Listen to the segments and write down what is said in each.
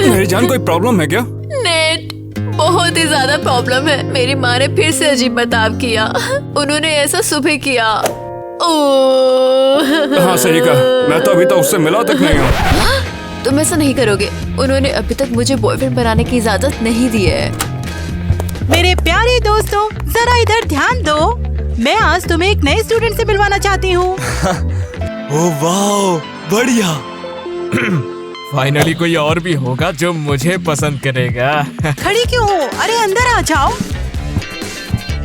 मेरी जान, कोई प्रॉब्लम है क्या? नेट, बहुत ही ज्यादा प्रॉब्लम है। मेरी माँ ने फिर से अजीब बर्ताव किया। उन्होंने ऐसा सुबह किया। हाँ सही कहा, मैं तो अभी तक उससे मिला तक नहीं हूँ। तुम ऐसा नहीं करोगे। उन्होंने अभी तक मुझे बॉयफ्रेंड बनाने की इजाजत नहीं दी है। मेरे प्यारे दोस्तों, जरा इधर ध्यान दो। मैं आज तुम्हें एक नए स्टूडेंट से मिलवाना चाहती हूँ। ओह वाह, बढ़िया। फाइनली कोई और भी होगा जो मुझे पसंद करेगा। खड़ी क्यों हो? अरे अंदर आ जाओ।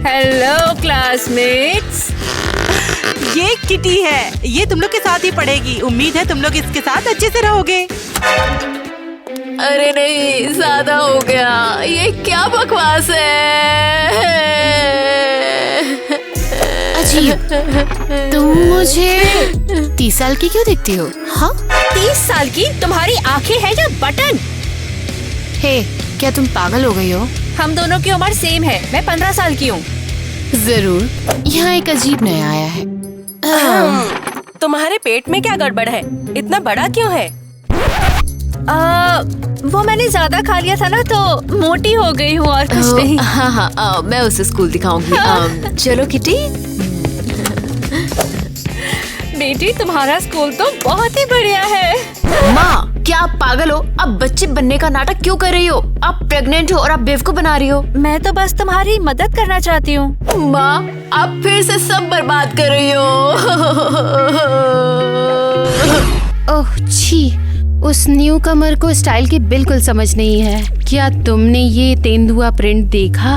Hello classmates. ये किटी है, ये तुम लोग के साथ ही पढ़ेगी। उम्मीद है तुम लोग इसके साथ अच्छे से रहोगे। अरे नहीं, ज्यादा हो गया। ये क्या बकवास है। अजीब, तुम मुझे 30 साल की क्यों दिखती हो? हाँ, 30 साल की? तुम्हारी आंखें हैं या बटन? हे, क्या तुम पागल हो गई हो? हम दोनों की उम्र सेम है। मैं 15 साल की हूँ। जरूर। यहाँ एक अजीब नया आया है। तुम्हारे पेट में क्या गड़बड़ है? इतना बड़ा क्यों है? वो मैंने ज्यादा खा लिया था ना, तो मोटी हो गई हूँ और कुछ नहीं। हाँ, मैं उसे स्कूल दिखाऊंगी। चलो किटी। बेटी, तुम्हारा स्कूल तो बहुत ही बढ़िया है। माँ, क्या आप पागल हो? आप बच्चे बनने का नाटक क्यों कर रही हो? आप प्रेग्नेंट हो और आप बेवकूफ बना रही हो। मैं तो बस तुम्हारी मदद करना चाहती हूँ। माँ, आप फिर से सब बर्बाद कर रही हो। ओह छी, उस न्यू कमर को स्टाइल की बिल्कुल समझ नहीं है। क्या तुमने ये तेंदुआ प्रिंट देखा?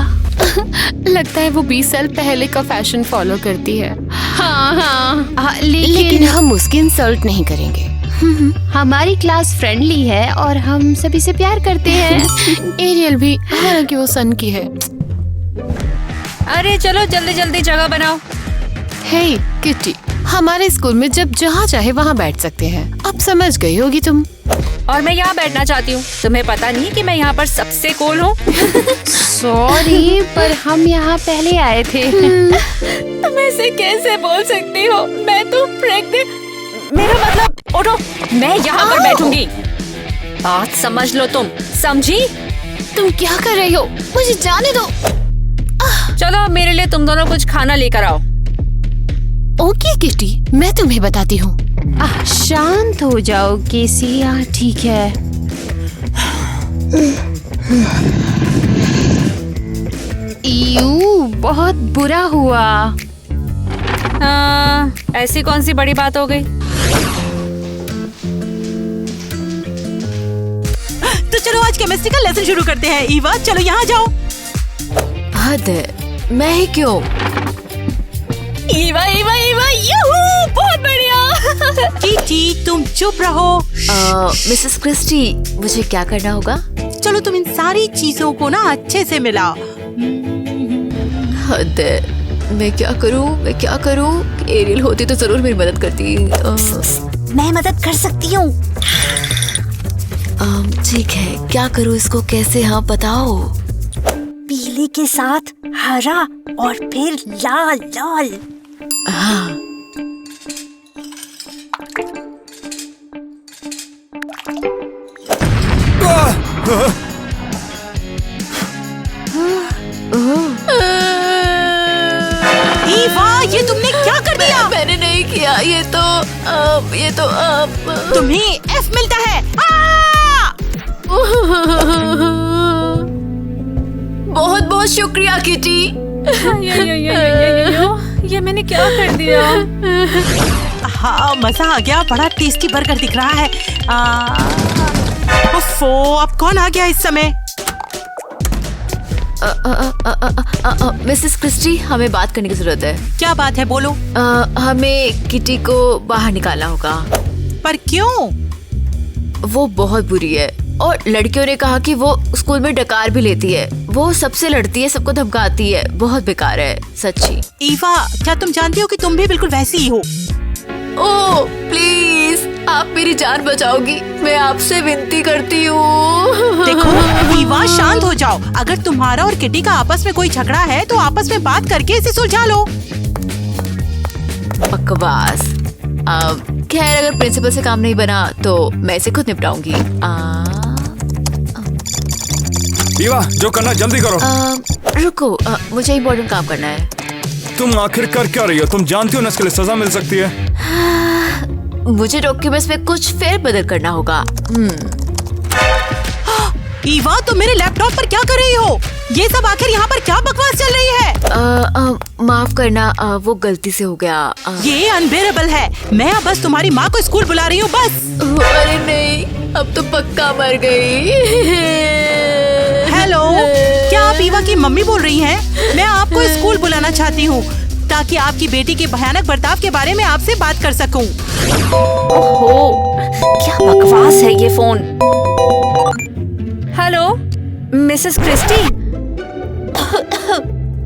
लगता है वो 20 साल पहले का फैशन फॉलो करती है। हाँ, लेकिन हम उसकी इंसल्ट नहीं करेंगे। हमारी क्लास फ्रेंडली है और हम सभी से प्यार करते हैं। एरियल भी, हालांकि वो सन की है। अरे चलो जल्दी जल्दी जगह बनाओ। हे किटी, हमारे स्कूल में जब जहाँ चाहे वहाँ बैठ सकते हैं। अब समझ गई होगी तुम। और मैं यहाँ बैठना चाहती हूँ। तुम्हें पता नहीं कि मैं यहाँ पर सबसे कूल हूँ? सॉरी, पर हम यहाँ पहले आए थे। तुम ऐसे कैसे बोल सकती हो? मैं तो प्रेग्नेंट। मेरा मतलब, उठो, मैं यहाँ पर बैठूंगी। बात समझ लो तुम, समझी? तुम क्या कर रही हो? मुझे जाने दो। चलो मेरे लिए तुम दोनों कुछ खाना लेकर आओ। ओके किटी, मैं तुम्हें बताती हूँ। शांत हो जाओ केसी। ठीक है। यू, बहुत बुरा हुआ। ऐसी कौन सी बड़ी बात हो गई? तो चलो आज केमिस्ट्री का लेसन शुरू करते हैं। ईवा, चलो यहाँ जाओ। हद है, मैं ही क्यों? ईवा ईवा ईवा, यूहू, बहुत बढ़िया। कीटी, तुम चुप रहो। मिसेस क्रिस्टी, मुझे क्या करना होगा? चलो तुम इन सारी चीजों को ना अच्छे से मिलाओ। हद है, मैं क्या करूं? एरियल होती तो जरूर मेरी मदद करती। मैं मदद कर सकती हूँ। ठीक है, क्या करूं इसको? कैसे? हाँ बताओ। पीले के साथ हरा और फिर लाल लाल। हाँ, ईवा, ये तुमने क्या कर दिया? मैंने नहीं किया। ये तो तुम्हें F मिलता है। बहुत बहुत शुक्रिया किटी। ये मैंने क्या कर दिया? हाँ, मजा आ गया। बड़ा टेस्टी बर्गर दिख रहा है। ओफो, अब कौन आ गया इस समय? मिसेस क्रिस्टी, हमें बात करने की जरूरत है। क्या बात है, बोलो। हमें किटी को बाहर निकालना होगा। पर क्यों? वो बहुत बुरी है और लड़कियों ने कहा कि वो स्कूल में डकार भी लेती है। वो सबसे लड़ती है, सबको धमकाती है। बहुत बेकार है, सच्ची। ईवा, क्या तुम जानती हो कि तुम भी बिल्कुल वैसी ही हो? ओह प्लीज, आप मेरी जान बचाओगी, मैं आपसे विनती करती हूँ। देखो ईवा, शांत हो जाओ। अगर तुम्हारा और किटी का आपस में कोई झगड़ा है तो आपस में बात करके इसे सुलझा लो। बकवास। खैर अगर प्रिंसिपल से काम नहीं बना तो मैं इसे खुद निपटाऊंगी। ईवा, जो करना जल्दी करो। रुको, मुझे इम्पोर्टेंट काम करना है। तुम आखिर कर क्या रही हो? तुम जानती हो ना इसके लिए सजा मिल सकती है। मुझे डॉक्यूमेंट्स में कुछ फेर बदल करना होगा। ईवा, तुम मेरे लैपटॉप पर क्या कर रही हो? ये सब आखिर यहाँ पर क्या बकवास चल रही है? माफ करना, वो गलती से हो गया। ये अनबेरेबल है। मैं अब बस तुम्हारी माँ को स्कूल बुला रही हूँ बस। अरे नहीं, अब तो पक्का मर गई। हेलो, क्या आप ईवा की मम्मी बोल रही हैं? मैं आपको स्कूल बुलाना चाहती हूँ ताकि आपकी बेटी के भयानक बर्ताव के बारे में आपसे बात कर सकूं। ओहो, क्या बकवास है ये phone. Hello, Mrs Christie.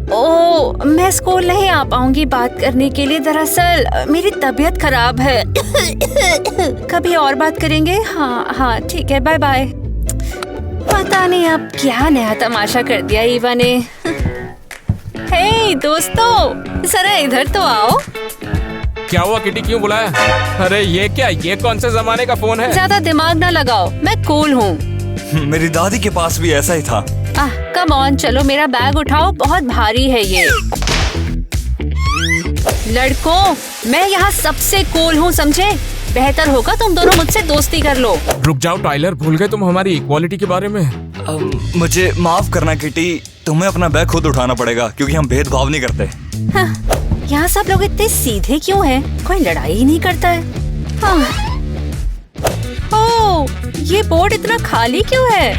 Oh, मैं स्कूल नहीं आ पाऊंगी बात करने के लिए। दरअसल मेरी तबीयत खराब है। कभी और बात करेंगे। हाँ ठीक है, बाय बाय। पता नहीं अब क्या नया तमाशा कर दिया ईवा ने। हे दोस्तों, जरा इधर तो आओ। क्या हुआ किटी, क्यों बुलाया? अरे ये क्या, ये कौन से जमाने का फोन है? ज्यादा दिमाग ना लगाओ, मैं कूल हूँ। मेरी दादी के पास भी ऐसा ही था। कम ऑन, चलो मेरा बैग उठाओ, बहुत भारी है ये। लड़कों, मैं यहाँ सबसे कूल हूँ, समझे? बेहतर होगा तुम दोनों मुझसे दोस्ती कर लो। रुक जाओ टाइलर, भूल गए तुम हमारी इक्वालिटी के बारे में। मुझे माफ करना किटी, तुम्हें अपना बैग खुद उठाना पड़ेगा क्योंकि हम भेदभाव नहीं करते। यहाँ सब लोग इतने सीधे क्यों हैं? कोई लड़ाई ही नहीं करता है। ओह, ये बोर्ड इतना खाली क्यों है?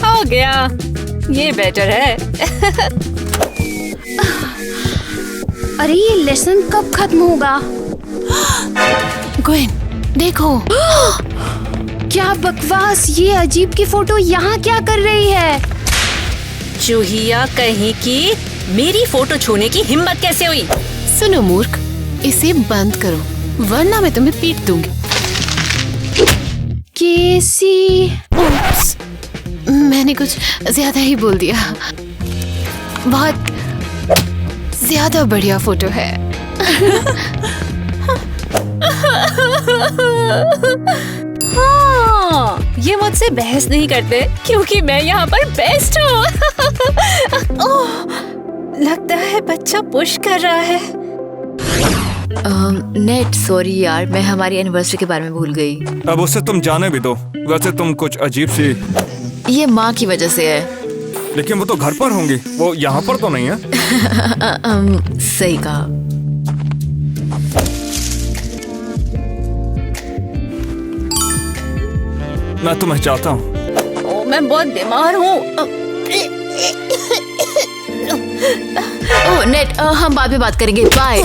हो गया, ये बेटर है। अरे ये लेसन कब खत्म होगा? ग्वेन, देखो। क्या बकवास, ये अजीब की फोटो यहाँ क्या कर रही है? चूहिया कहीं की, मेरी फोटो छूने की हिम्मत कैसे हुई? सुनो मूर्ख, इसे बंद करो वरना मैं तुम्हें पीट दूंगी। केसी, उप्स, मैंने कुछ ज्यादा ही बोल दिया। बहुत ज्यादा बढ़िया फोटो है। हाँ, ये मुझसे बहस नहीं करते क्योंकि मैं यहाँ पर बेस्ट हूँ। लगता है बच्चा पुश कर रहा है। नेट, सॉरी यार, मैं हमारी एनिवर्सरी के बारे में भूल गई। अब उसे तुम जाने भी दो। वैसे तुम कुछ अजीब सी। ये माँ की वजह से है। लेकिन वो तो घर पर होंगी, वो यहाँ पर तो नहीं है। सही कहा। मैं तुम्हें चाहता हूँ। मैं बहुत बीमार हूँ। ओह नेट, हम बाद में बात करेंगे, बाय।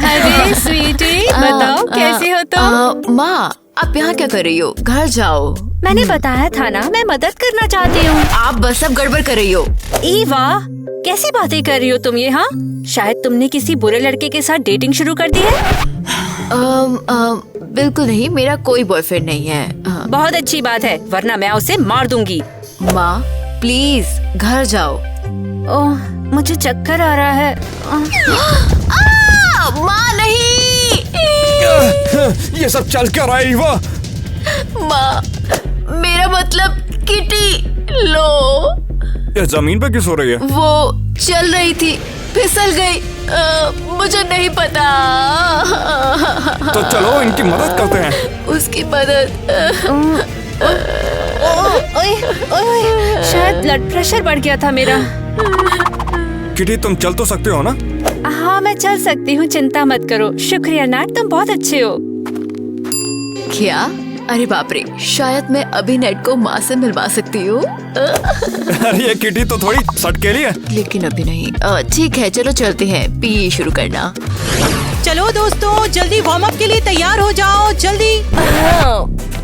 अरे स्वीटी, बताओ कैसी हो तुम? माँ, आप यहाँ क्या कर रही हो? घर जाओ। मैंने बताया था ना, मैं मदद करना चाहती हूँ। आप बस सब गड़बड़ कर रही हो। ईवा, कैसी बातें कर रही हो तुम ये? हाँ, शायद तुमने किसी बुरे लड़के के साथ डेटिंग शुरू कर दी है। बिल्कुल नहीं, मेरा कोई बॉयफ्रेंड नहीं है। बहुत अच्छी बात है, वरना मैं उसे मार दूंगी। माँ प्लीज घर जाओ। ओह, मुझे चक्कर आ रहा है। माँ नहीं। ये सब चल क्या रहा है ईवा? माँ, मेरा मतलब किटी। लो, ये जमीन पे क्यों सो रही है? वो चल रही थी, फिसल गई। मुझे नहीं पता। तो चलो इनकी मदद करते हैं। उसकी मदद। ओए, शायद ब्लड प्रेशर बढ़ गया था मेरा। किटी, तुम चल तो सकते हो ना? हाँ, मैं चल सकती हूँ, चिंता मत करो। शुक्रिया नाट, तुम बहुत अच्छे हो। क्या? अरे बाप रे, शायद मैं अभी नेट को माँ से मिलवा सकती हूँ। अरे ये किटी तो थोड़ी सटकेली है। लेकिन अभी नहीं। ठीक है, चलो चलते हैं, पी शुरू करना। चलो दोस्तों, जल्दी वार्म अप के लिए तैयार हो जाओ, जल्दी।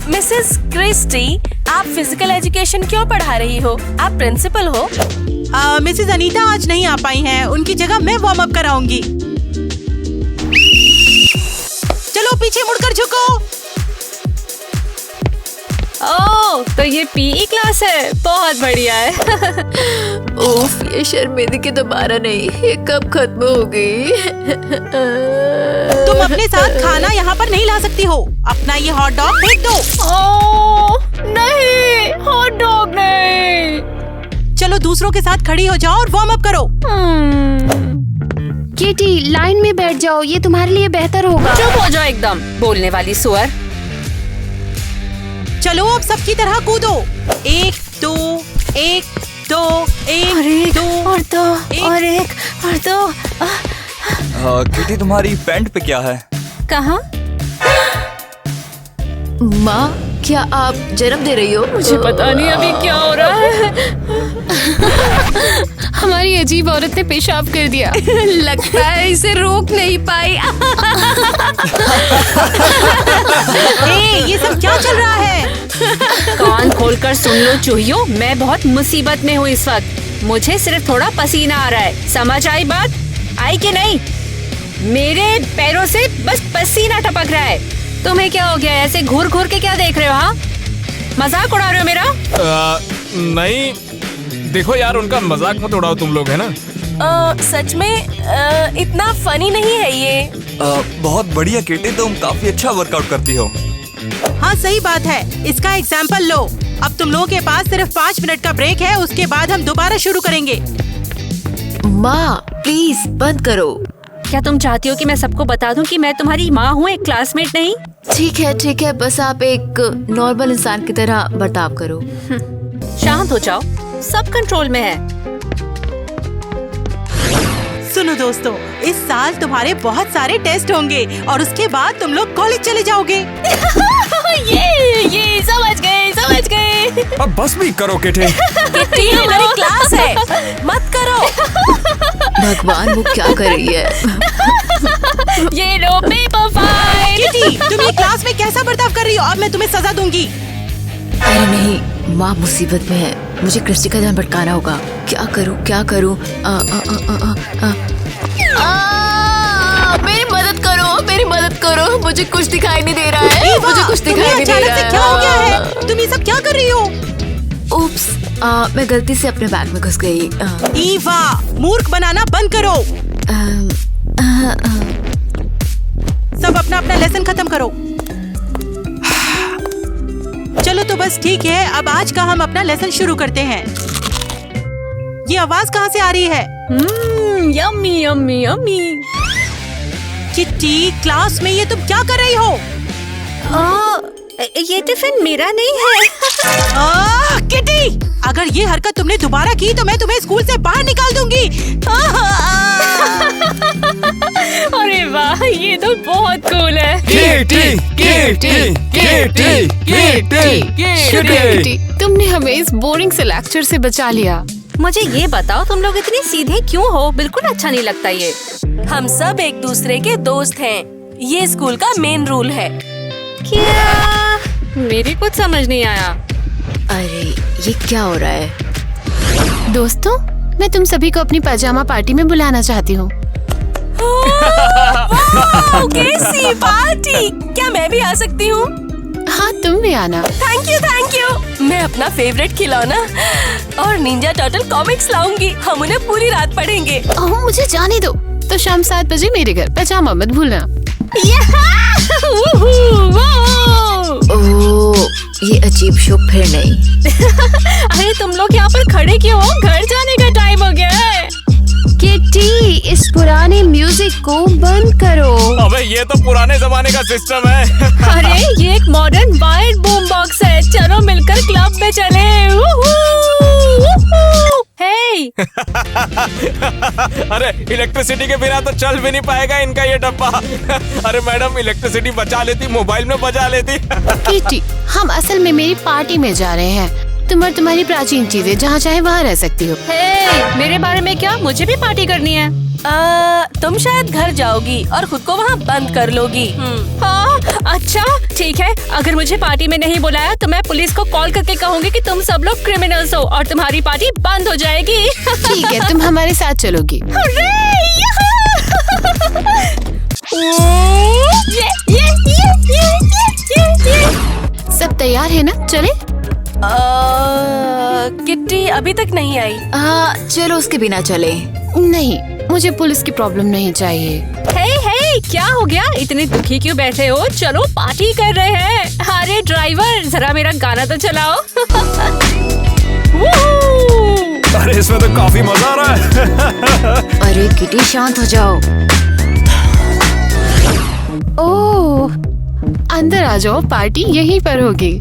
मिसेस क्रिस्टी, आप फिजिकल एजुकेशन क्यों पढ़ा रही हो? आप प्रिंसिपल हो। मिसेस अनीता आज नहीं आ पाई हैं, उनकी जगह मैं वार्म अप कराऊंगी। चलो पीछे मुड़कर झुको। ओह, तो ये पीई क्लास है, बहुत बढ़िया है। उफ, ये शर्मिंदगी की दोबारा नहीं, ये कब खत्म होगी? तुम अपने साथ खाना यहाँ पर नहीं ला सकती हो। अपना ये हॉट डॉग फेंक दो। ओह, नहीं, हॉट डॉग नहीं। चलो दूसरों के साथ खड़ी हो जाओ और वार्म अप करो। किटी, लाइन में बैठ जाओ, ये तुम्हारे लिए बेहतर होगा। चुप हो जाओ एकदम, बोलने वाली सुअर। चलो अब सबकी तरह कूदो। 1 2 1 2 1 2 और दो और एक और दो। किटी तुम्हारी पैंट पे क्या है? कहाँ? माँ, क्या आप जन्म दे रही हो? मुझे पता नहीं अभी क्या हो रहा है। हमारी अजीब औरत ने पेशाब कर दिया। लगता है इसे रोक नहीं पाई। ये सब क्या चल रहा है? कान खोलकर सुन लो चूहियों, मैं बहुत मुसीबत में हूँ इस वक्त। मुझे सिर्फ थोड़ा पसीना आ रहा है, समझ आई बात? आई कि नहीं? मेरे पैरों से बस पसीना टपक रहा है। तुम्हें क्या हो गया? ऐसे घूर घूर के क्या देख रहे हो? हाँ, मजाक उड़ा रहे हो मेरा? नहीं, देखो यार, उनका मजाक मत उड़ाओ तुम लोग, है ना? सच में इतना फनी नहीं है ये। बहुत बढ़िया किटी, तुम काफी अच्छा वर्कआउट करती हो। हाँ सही बात है, इसका एग्जाम्पल लो। अब तुम लोगों के पास सिर्फ 5 मिनट का ब्रेक है, उसके बाद हम दोबारा शुरू करेंगे। माँ, प्लीज बंद करो। क्या तुम चाहती हो कि मैं सबको बता दूं कि मैं तुम्हारी माँ हूँ, एक क्लासमेट नहीं? ठीक है, बस आप एक नॉर्मल इंसान की तरह बर्ताव करो। शांत हो जाओ, सब कंट्रोल में है। सुनो दोस्तों, इस साल तुम्हारे बहुत सारे टेस्ट होंगे और उसके बाद तुम लोग कॉलेज चले जाओगे। ये समझ गए। अब बस भी करो किटी। किटी, हमारी क्लास है, मत करो। भगवान, वो क्या कर रही है? ये लो पेपर फाइल। किटी, तुम ये क्लास में कैसा बर्ताव कर रही हो? अब मैं तुम्हें सजा दूंगी। अरे नहीं, माँ मुसीबत में है, मुझे क्रिस्टी का ध्यान भटकाना होगा। क्या करूँ? मेरी मदद करो, मुझे कुछ दिखाई नहीं दे रहा है। मुझे कुछ दिखाई नहीं दे अचानक रहा से है। क्या हो गया है? तुम ये सब क्या कर रही हो? उप्स, मैं गलती से अपने बैग में घुस गई। ईवा, मूर्ख बनाना बंद करो। सब अपना अपना लेसन खत्म करो। चलो तो बस ठीक है, अब आज का हम अपना लेसन शुरू करते हैं। ये आवाज कहाँ से आ रही है? Yummy yummy yummy. Kitty, class में ये तुम क्या कर रही हो? ये टिफिन मेरा नहीं है। किट्टी, अगर ये हरकत तुमने दोबारा की तो मैं तुम्हें स्कूल से बाहर निकाल दूंगी। अरे वाह, ये तो बहुत कूल है। शुक्रिया किटी, तुमने हमें इस बोरिंग से लेक्चर से बचा लिया। मुझे ये बताओ, तुम लोग इतने सीधे क्यों हो? बिल्कुल अच्छा नहीं लगता ये। हम सब एक दूसरे के दोस्त हैं, ये स्कूल का मेन रूल है। क्या? मेरी कुछ समझ नहीं आया। अरे ये क्या हो रहा है? दोस्तों, मैं तुम सभी को अपनी पैजामा पार्टी में बुलाना चाहती हूँ। कैसी पार्टी! क्या मैं भी आ सकती हूँ? हाँ, तुम भी आना। Thank you. मैं अपना फेवरेट खिलौना और निंजा टर्टल कॉमिक्स लाऊंगी। हम उन्हें पूरी रात पढ़ेंगे। ओह, मुझे जाने दो। तो शाम 7 बजे मेरे घर, पैजामा मत भूलना। ओह, ये अजीब शो फिर नहीं। अरे तुम लोग यहाँ पर खड़े क्यों हो? घर जाने का टाइम हो गया है। किटी, इस पुराने म्यूजिक को बंद करो। अबे ये तो पुराने जमाने का सिस्टम है। अरे ये एक मॉडर्न वायर्ड बूम बॉक्स है, चलो मिलकर क्लब में चले। हे! अरे इलेक्ट्रिसिटी के बिना तो चल भी नहीं पाएगा इनका ये डब्बा। अरे मैडम, इलेक्ट्रिसिटी बचा लेती, मोबाइल में बजा लेती। किटी, हम असल में मेरी पार्टी में जा रहे हैं। तुम और तुम्हारी प्राचीन चीजें जहाँ चाहे वहाँ रह सकती हो। हे! मेरे बारे में क्या? मुझे भी पार्टी करनी है। तुम शायद घर जाओगी और खुद को वहाँ बंद कर लोगी। हाँ, अच्छा ठीक है। अगर मुझे पार्टी में नहीं बुलाया तो मैं पुलिस को कॉल करके कहूँगी कि तुम सब लोग क्रिमिनल्स हो और तुम्हारी पार्टी बंद हो जाएगी। ठीक है, तुम हमारे साथ चलोगी। सब तैयार है है ना, चले? किट्टी अभी तक नहीं आई। चलो उसके बिना चले। नहीं, मुझे पुलिस की प्रॉब्लम नहीं चाहिए। हे, क्या हो गया? इतने दुखी क्यों बैठे हो? चलो पार्टी कर रहे हैं। अरे ड्राइवर, जरा मेरा गाना तो चलाओ। अरे इसमें तो काफी मजा आ रहा है। अरे किटी शांत हो जाओ। ओह, अंदर आ जाओ, पार्टी यहीं पर होगी।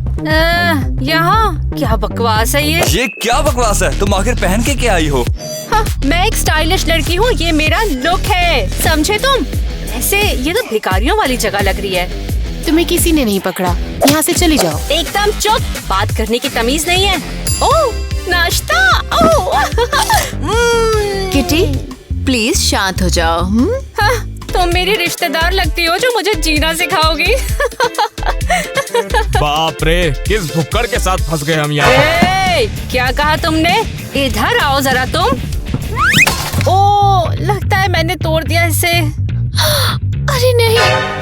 यहाँ क्या बकवास है ये क्या बकवास है? तुम आखिर पहन के क्या आई हो? हाँ, मैं एक स्टाइलिश लड़की हूँ, ये मेरा लुक है, समझे तुम? ऐसे ये तो भिखारियों वाली जगह लग रही है। तुम्हें किसी ने नहीं पकड़ा, यहाँ से चली जाओ। एकदम चुप, बात करने की तमीज नहीं है। ओह, नाश्ता। ओह। किटी प्लीज शांत हो जाओ। हाँ, तुम मेरी रिश्तेदार लगती हो जो मुझे जीना सिखाओगी। बाप रे, किस भुक्कड़ के साथ फंस गए हम यहाँ। क्या कहा तुमने? इधर आओ जरा तुम। ओह, लगता है मैंने तोड़ दिया इसे। अरे नहीं,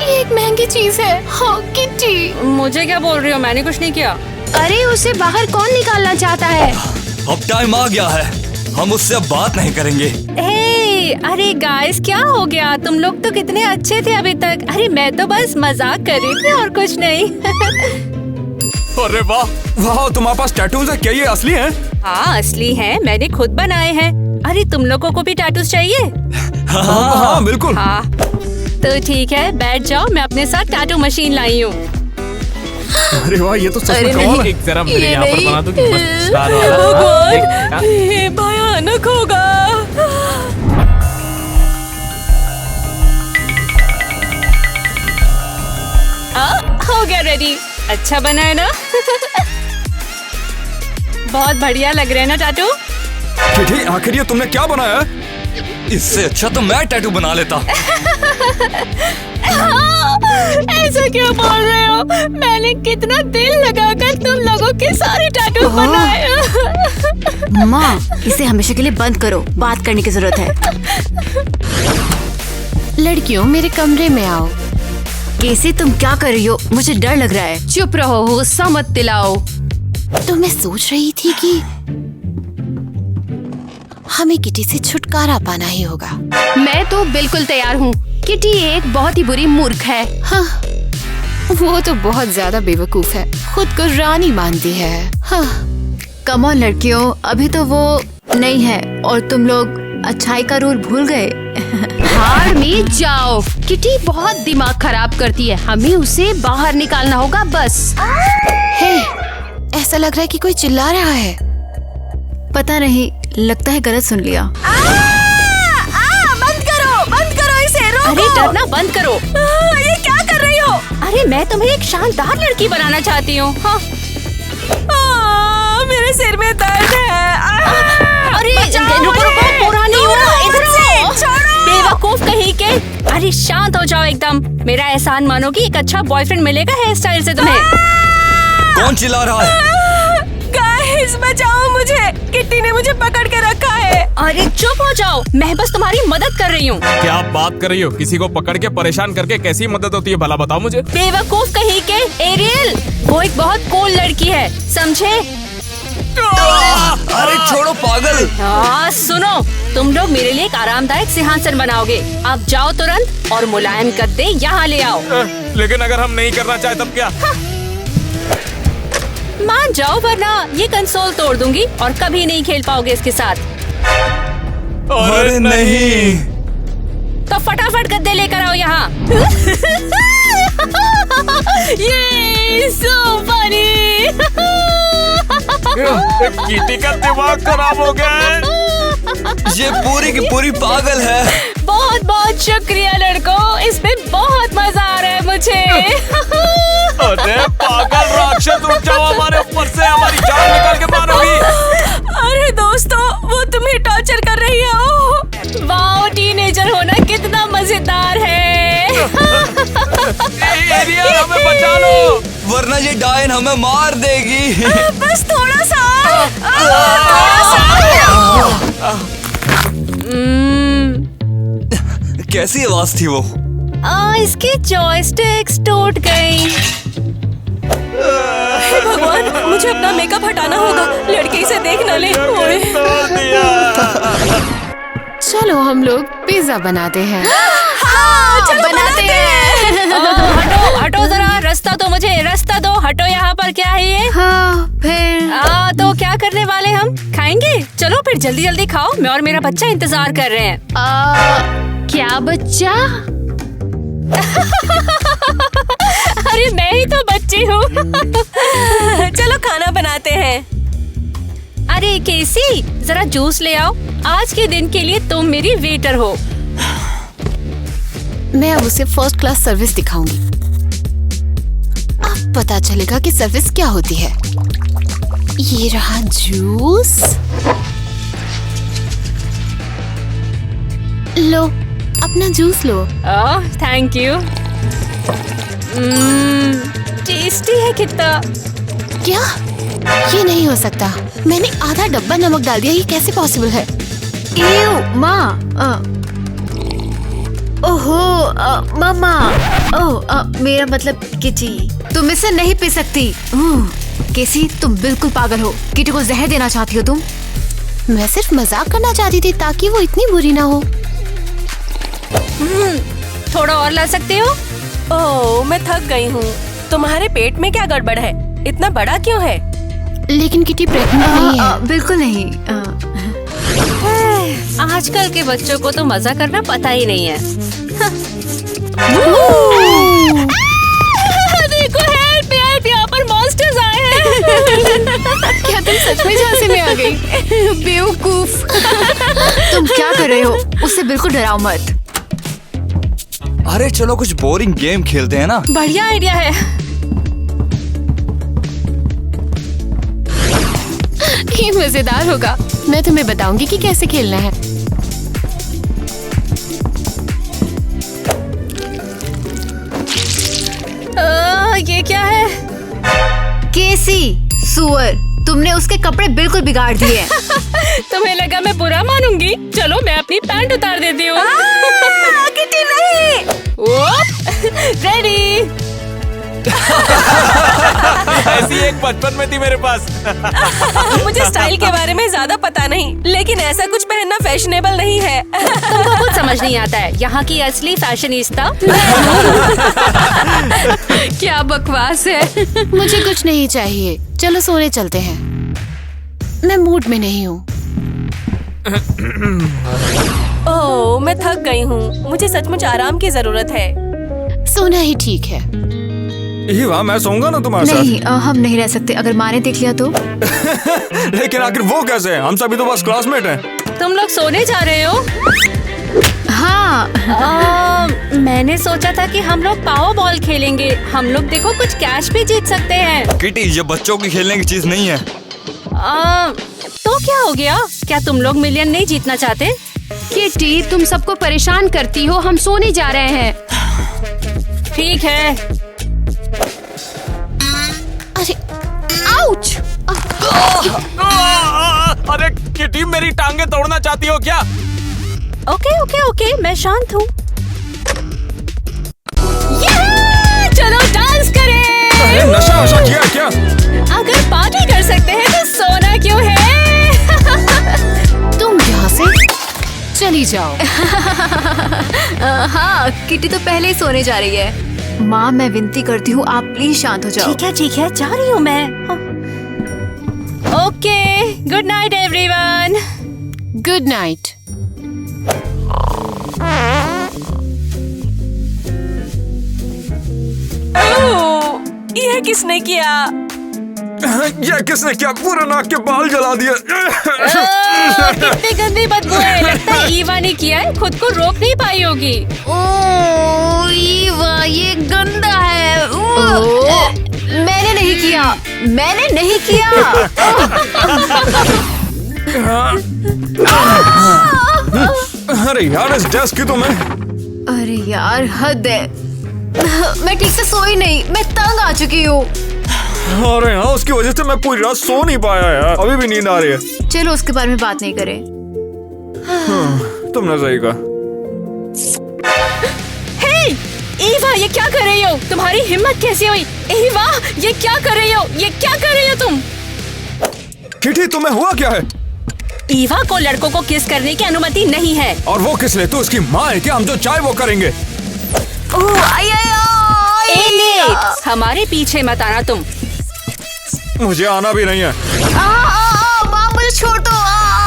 ये एक महंगी चीज है। हाँ किट्टी। मुझे क्या बोल रही हो? मैंने कुछ नहीं किया। अरे उसे बाहर कौन निकालना चाहता है? अब टाइम आ गया है, हम उससे अब बात नहीं करेंगे। अरे गाइस, क्या हो गया? तुम लोग तो कितने अच्छे थे अभी तक। अरे मैं तो बस मजाक कर रही थी और कुछ नहीं। अरे वाह वाह, तुम्हारे पास टैटूज है क्या? ये असली हैं? हाँ असली हैं, मैंने खुद बनाए हैं। अरे तुम लोगों को भी टैटूज चाहिए? हाँ बिल्कुल। हाँ तो ठीक है, बैठ जाओ, मैं अपने साथ टैटू मशीन लाई हूँ। अरे वाह, ये तो सच अरे में कमाल है। एक जरा मेरे यहाँ पर बना दो कि बस स्टार भगवान, ये भयानक होगा। हो गया रेडी। अच्छा बना है ना? बहुत बढ़िया लग रहा है ना टैटू? किटी, आखिर ये तुमने क्या बनाया है? इससे अच्छा तो मैं टैटू बना लेता। ऐसा क्यों बोल रहे हो? मैंने कितना दिल लगाकर तुम लोगों के सारे टैटू बनाए। माँ, इसे हमेशा के लिए बंद करो, बात करने की जरूरत है। लड़कियों, मेरे कमरे में आओ। केसी, तुम क्या कर रही हो? मुझे डर लग रहा है। चुप रहो, गुस्सा मत दिलाओ। तो मैं सोच रही थी कि हमें किटी से छुटकारा पाना ही होगा। मैं तो बिल्कुल तैयार हूँ। किटी एक बहुत ही बुरी मूर्ख है। हाँ, वो तो बहुत ज्यादा बेवकूफ है, खुद को रानी मानती है। हाँ। कम ऑन लड़कियों, अभी तो वो नहीं है और तुम लोग अच्छाई का रूल भूल गए। हार में जाओ। किटी बहुत दिमाग खराब करती है, हमें उसे बाहर निकालना होगा बस। हे, ऐसा लग रहा है कि कोई चिल्ला रहा है। पता नहीं, लगता है गलत सुन लिया। बंद करो इसे, रोको। अरे डरना बंद करो। ये क्या कर रही हो? अरे मैं तुम्हें एक शानदार लड़की बनाना चाहती हूँ। हाँ। मेरे सिर में दर्द है। अरे रुको, पूरा नहीं हुआ, इधर आओ। बेवकूफ कहीं के। अरे शांत हो जाओ एकदम। मेरा एहसान मानो कि एक अच्छा बॉयफ्रेंड मिलेगा हेयर स्टाइल से तुम्हें। कौन चिल्ला रहा है? गाइस बचाओ मुझे, किट्टी ने मुझे पकड़ के रखा है। अरे चुप हो जाओ, मैं बस तुम्हारी मदद कर रही हूँ। क्या आप बात कर रही हो? किसी को पकड़ के परेशान करके कैसी मदद होती है भला बताओ मुझे। बेवकूफ कहीं के। एरियल, वो एक बहुत कूल लड़की है, समझे? अरे छोड़ो पागल। सुनो, तुम लोग मेरे लिए एक आरामदायक सिंहासन बनाओगे। अब जाओ तुरंत और मुलायम गद्दे यहाँ ले आओ। लेकिन अगर हम नहीं करना चाहे तब क्या? मान जाओ वरना ये कंसोल तोड़ दूंगी और कभी नहीं खेल पाओगे इसके साथ। अरे नहीं। तो फटाफट गद्दे लेकर आओ यहाँ। ये सो फनी। किटी का दिमाग खराब हो गया है। ये पूरी की पूरी पागल है। बहुत बहुत शुक्रिया लड़कों, इसमें बहुत मजा आ रहा है मुझे। अरे पागल राक्षस, उठ जाओ हमारे ऊपर से, हमारी जान निकाल के मारोगी। अरे दोस्तों, वो तुम्हें टॉर्चर कर रही है। वाओ, टीनेजर होना कितना मजेदार है। एरियल, हमें बचा लो वरना ये डायन हमें मार देगी। बस थोड़ा सा। कैसी आवाज थी वो? इसके जॉयस्टिक्स टूट गई। हे भगवान, मुझे अपना मेकअप हटाना होगा, लड़के इसे देख न ले। ओए। चलो हम लोग पिज्जा बनाते हैं। चलो बनाते हैं। हटो हटो जरा, रास्ता दो मुझे, रास्ता दो, हटो यहाँ पर। क्या है ये? हाँ फिर तो क्या करने वाले हम? खाएंगे? चलो फिर जल्दी जल्दी खाओ, मैं और मेरा बच्चा इंतजार कर रहे हैं। क्या बच्चा? अरे मैं ही तो बच्ची हूँ। चलो खाना बनाते हैं। अरे केसी, जरा जूस ले आओ, आज के दिन के लिए तुम मेरी वेटर हो। मैं अब उसे फर्स्ट क्लास सर्विस दिखाऊंगी। अब पता चलेगा कि सर्विस क्या होती है। ये रहा जूस। लो, अपना juice low. Oh thank you. Tasty है कितना। क्या? ये नहीं हो सकता, मैंने आधा डब्बा नमक डाल दिया, ये कैसे पॉसिबल है? एव, माँ। ओहो मामा। ओह मेरा मतलब किची, तुम इसे नहीं पी सकती। केसी तुम बिल्कुल पागल हो, किटी को जहर देना चाहती हो तुम। मैं सिर्फ मजाक करना चाहती थी ताकि वो इतनी बुरी ना हो। थोड़ा और ला सकते हो? ओह मैं थक गई हूँ। तुम्हारे पेट में क्या गड़बड़ है? इतना बड़ा क्यों है? लेकिन किटी प्रेग्नेंट नहीं है। बिल्कुल नहीं। आजकल के बच्चों को तो मजा करना पता ही नहीं है। देखो हेल्प हेल्प, यहाँ पर मॉन्स्टर्स आए हैं। क्या तुम सच में झांसे में आ गई? बेवकूफ। तुम क्या कर रहे हो? उससे बिल्कुल डराओ मत। अरे चलो कुछ बोरिंग गेम खेलते हैं ना। बढ़िया आइडिया है। ये मजेदार होगा। मैं तुम्हें बताऊंगी कि कैसे खेलना है। ये क्या है? केसी सुअर, तुमने उसके कपड़े बिल्कुल बिगाड़ दिए। तुम्हें लगा मैं बुरा मानूंगी? चलो मैं अपनी पैंट उतार देती हूँ। किटी नहीं। रेडी। ऐसी एक बचपन में थी मेरे पास। मुझे स्टाइल के बारे में ज्यादा पता नहीं, लेकिन ऐसा कुछ पहनना फैशनेबल नहीं है। तुमको कुछ समझ नहीं आता है। यहाँ की असली फैशनिस्ता क्या बकवास है। मुझे कुछ नहीं चाहिए, चलो सोने चलते हैं। मैं मूड में नहीं हूँ। ओह मैं थक गई हूँ, मुझे सचमुच आराम की जरूरत है। सोना ही ठीक है। ईवा, मैं सोऊंगा ना तुम्हारे नहीं हम नहीं रह सकते, अगर माँ ने देख लिया तो। साथ। लेकिन आखिर वो कैसे? हम सभी तो बस क्लासमेट हैं। तुम लोग सोने जा रहे हो? हाँ मैंने सोचा था कि हम लोग पावर बॉल खेलेंगे। हम लोग देखो कुछ कैश भी जीत सकते हैं। किटी ये बच्चों की खेलने की चीज नहीं है। तो क्या हो गया? क्या तुम लोग मिलियन नहीं जीतना चाहते? किटी तुम सबको परेशान करती हो, हम सोने जा रहे हैं। ठीक है। अरे आउच! अरे किटी मेरी टांगे तोड़ना चाहती हो क्या? ओके ओके ओके, मैं शांत हूँ। चलो डांस करें। अरे नशा वशा किया क्या? अगर पार्टी कर सकते हैं तो सोना क्यों है? तुम यहाँ से चली जाओ। हाँ किटी तो पहले ही सोने जा रही है। माँ मैं विनती करती हूँ आप प्लीज शांत हो जाओ। ठीक है, जा रही हूँ मैं। Okay, good night everyone. Good night. यह किसने किया? ये किसने क्या? पूरा नाक के बाल जला दिए। कितनी गंदी बदबू है। लगता है ईवा ने किया है, खुद को रोक नहीं पाई होगी। ओह ईवा ये गंदा है। मैंने नहीं किया, मैंने नहीं किया। अरे यार इस डेस्क की तो मैं। अरे यार हद है। मैं ठीक से सोई नहीं, मैं तंग आ चुकी हूँ। अरे हाँ उसकी वजह से मैं पूरी रात सो नहीं पाया यार, अभी भी नींद आ रही है। चलो उसके बारे में बात नहीं करें। तुमने सही कहा। ईवा, ये क्या कर रही हो? तुम्हारी हिम्मत कैसी हुई? ईवा, ये क्या कर रही हो? ये क्या कर रही हो तुम? किटी, तुम्हें हुआ क्या है? ईवा को लड़कों को किस करने की अनुमति नहीं है। और वो किस लिए? तू उसकी माँ है क्या? हम जो चाहे वो करेंगे। एलेक्स, हमारे पीछे मत आना तुम। मुझे आना भी नहीं है। माँ मुझे छोड़ दो।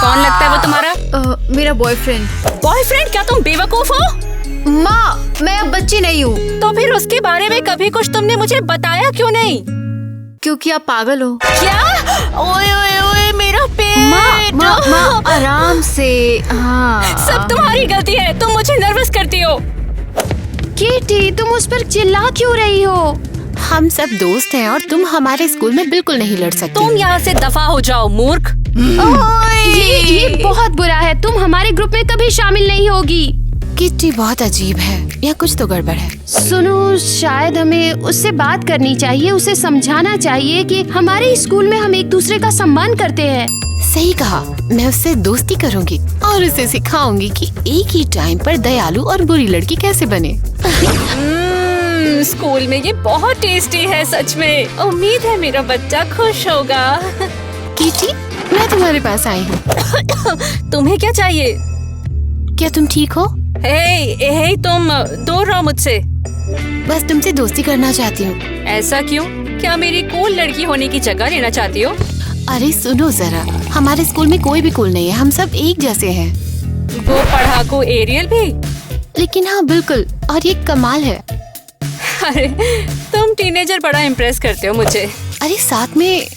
कौन लगता है वो तुम्हारा? मेरा बॉयफ्रेंड। बॉयफ्रेंड? क्या तुम बेवकूफ हो? माँ, मैं अब बच्ची नहीं हूँ। तो फिर उसके बारे में कभी कुछ तुमने मुझे बताया क्यों नहीं? क्योंकि आप पागल हो। क्या? ओए ओए ओए, मेरा पेट। माँ, आराम से। हाँ। सब तुम्हारी गलती है, तुम मुझे नर्वस करती हो। किटी, तुम उस पर चिल्ला क्यों रही हो? हम सब दोस्त हैं और तुम हमारे स्कूल में बिल्कुल नहीं लड़ सकती। तुम यहाँ से दफा हो जाओ, मूर्ख। ये बहुत बुरा है। तुम हमारे ग्रुप में कभी शामिल नहीं होगी। किट्टी बहुत अजीब है, या कुछ तो गड़बड़ है। सुनो, शायद हमें उससे बात करनी चाहिए, उसे समझाना चाहिए कि हमारे स्कूल में हम एक दूसरे का सम्मान करते हैं। सही कहा, मैं उससे दोस्ती करूंगी और उसे सिखाऊंगी कि एक ही टाइम पर दयालु और बुरी लड़की कैसे बने। स्कूल में ये बहुत टेस्टी है, सच में। उम्मीद है मेरा बच्चा खुश होगा। किटी, मैं तुम्हारे पास आई हूँ। तुम्हें क्या चाहिए? क्या तुम ठीक हो? हे, तुम दूर रहो मुझसे। बस तुमसे दोस्ती करना चाहती हूँ। ऐसा क्यों? क्या मेरी कूल लड़की होने की जगह लेना चाहती हो? अरे सुनो जरा, हमारे स्कूल में कोई भी कूल नहीं है, हम सब एक जैसे हैं। वो पढ़ाकू एरियल भी? लेकिन हाँ बिल्कुल, और ये कमाल है। अरे तुम टीनेजर बड़ा इम्प्रेस करते हो मुझे। अरे साथ में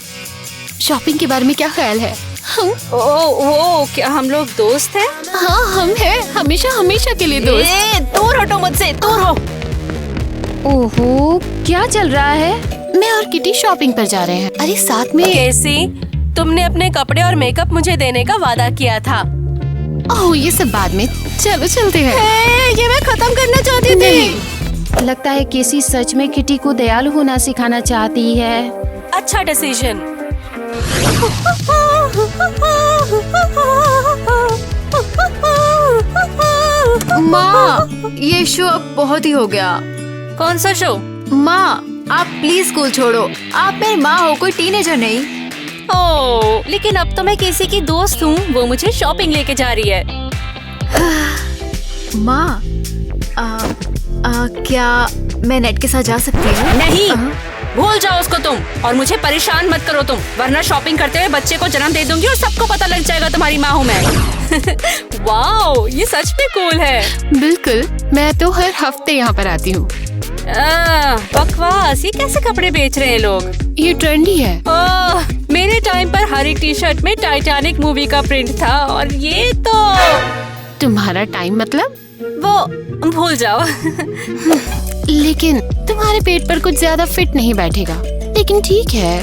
शॉपिंग के बारे में क्या ख्याल है? वो क्या हम लोग दोस्त हैं? हाँ हम हैं, हमेशा हमेशा के लिए दोस्त। दूर हटो मुझसे, दूर हो। ओहो, क्या चल रहा है? मैं और किटी शॉपिंग पर जा रहे हैं। अरे साथ में कैसी? तुमने अपने कपड़े और मेकअप मुझे देने का वादा किया था। ओह, ये सब बाद में, चलो चलते हैं। ये मैं खत्म करना चाहती थी। लगता है केसी सच में किटी को दयालु होना सिखाना चाहती है। अच्छा डिसीजन। माँ, ये शो अब बहुत ही हो गया। कौन सा शो? माँ, आप प्लीज स्कूल छोड़ो। आप मेरी माँ हो, कोई टीनेजर नहीं। ओह, लेकिन अब तो मैं किसी की दोस्त हूँ, वो मुझे शॉपिंग लेके जा रही है। माँ, क्या मैं नेट के साथ जा सकती हूँ? नहीं, भूल जाओ उसको तुम, और मुझे परेशान मत करो तुम, वरना शॉपिंग करते हुए बच्चे को जन्म दे दूंगी और सबको पता लग जाएगा तुम्हारी माँ हूँ मैं। वाओ, ये सच में कूल है। बिल्कुल, मैं तो हर हफ्ते यहाँ पर आती हूँ। बकवास, ये कैसे कपड़े बेच रहे हैं लोग? ये ट्रेंडी है। मेरे टाइम पर हर एक टी शर्ट में टाइटैनिक मूवी का प्रिंट था, और ये तो। तुम्हारा टाइम मतलब? वो भूल जाओ। लेकिन तुम्हारे पेट पर कुछ ज्यादा फिट नहीं बैठेगा। लेकिन ठीक है,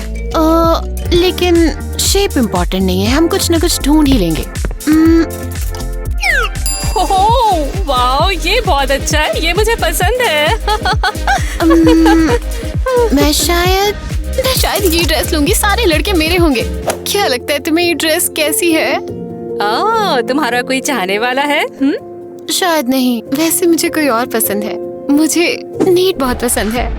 लेकिन शेप इम्पोर्टेंट नहीं है, हम कुछ न कुछ ढूंढ ही लेंगे। ओह, वाओ, ये बहुत अच्छा है, ये मुझे पसंद है। मैं शायद ये ड्रेस लूंगी, सारे लड़के मेरे होंगे। क्या लगता है तुम्हें ये ड्रेस कैसी है? तुम्हारा कोई चाहने वाला है? शायद नहीं, वैसे मुझे कोई और पसंद है। मुझे नीट बहुत पसंद है।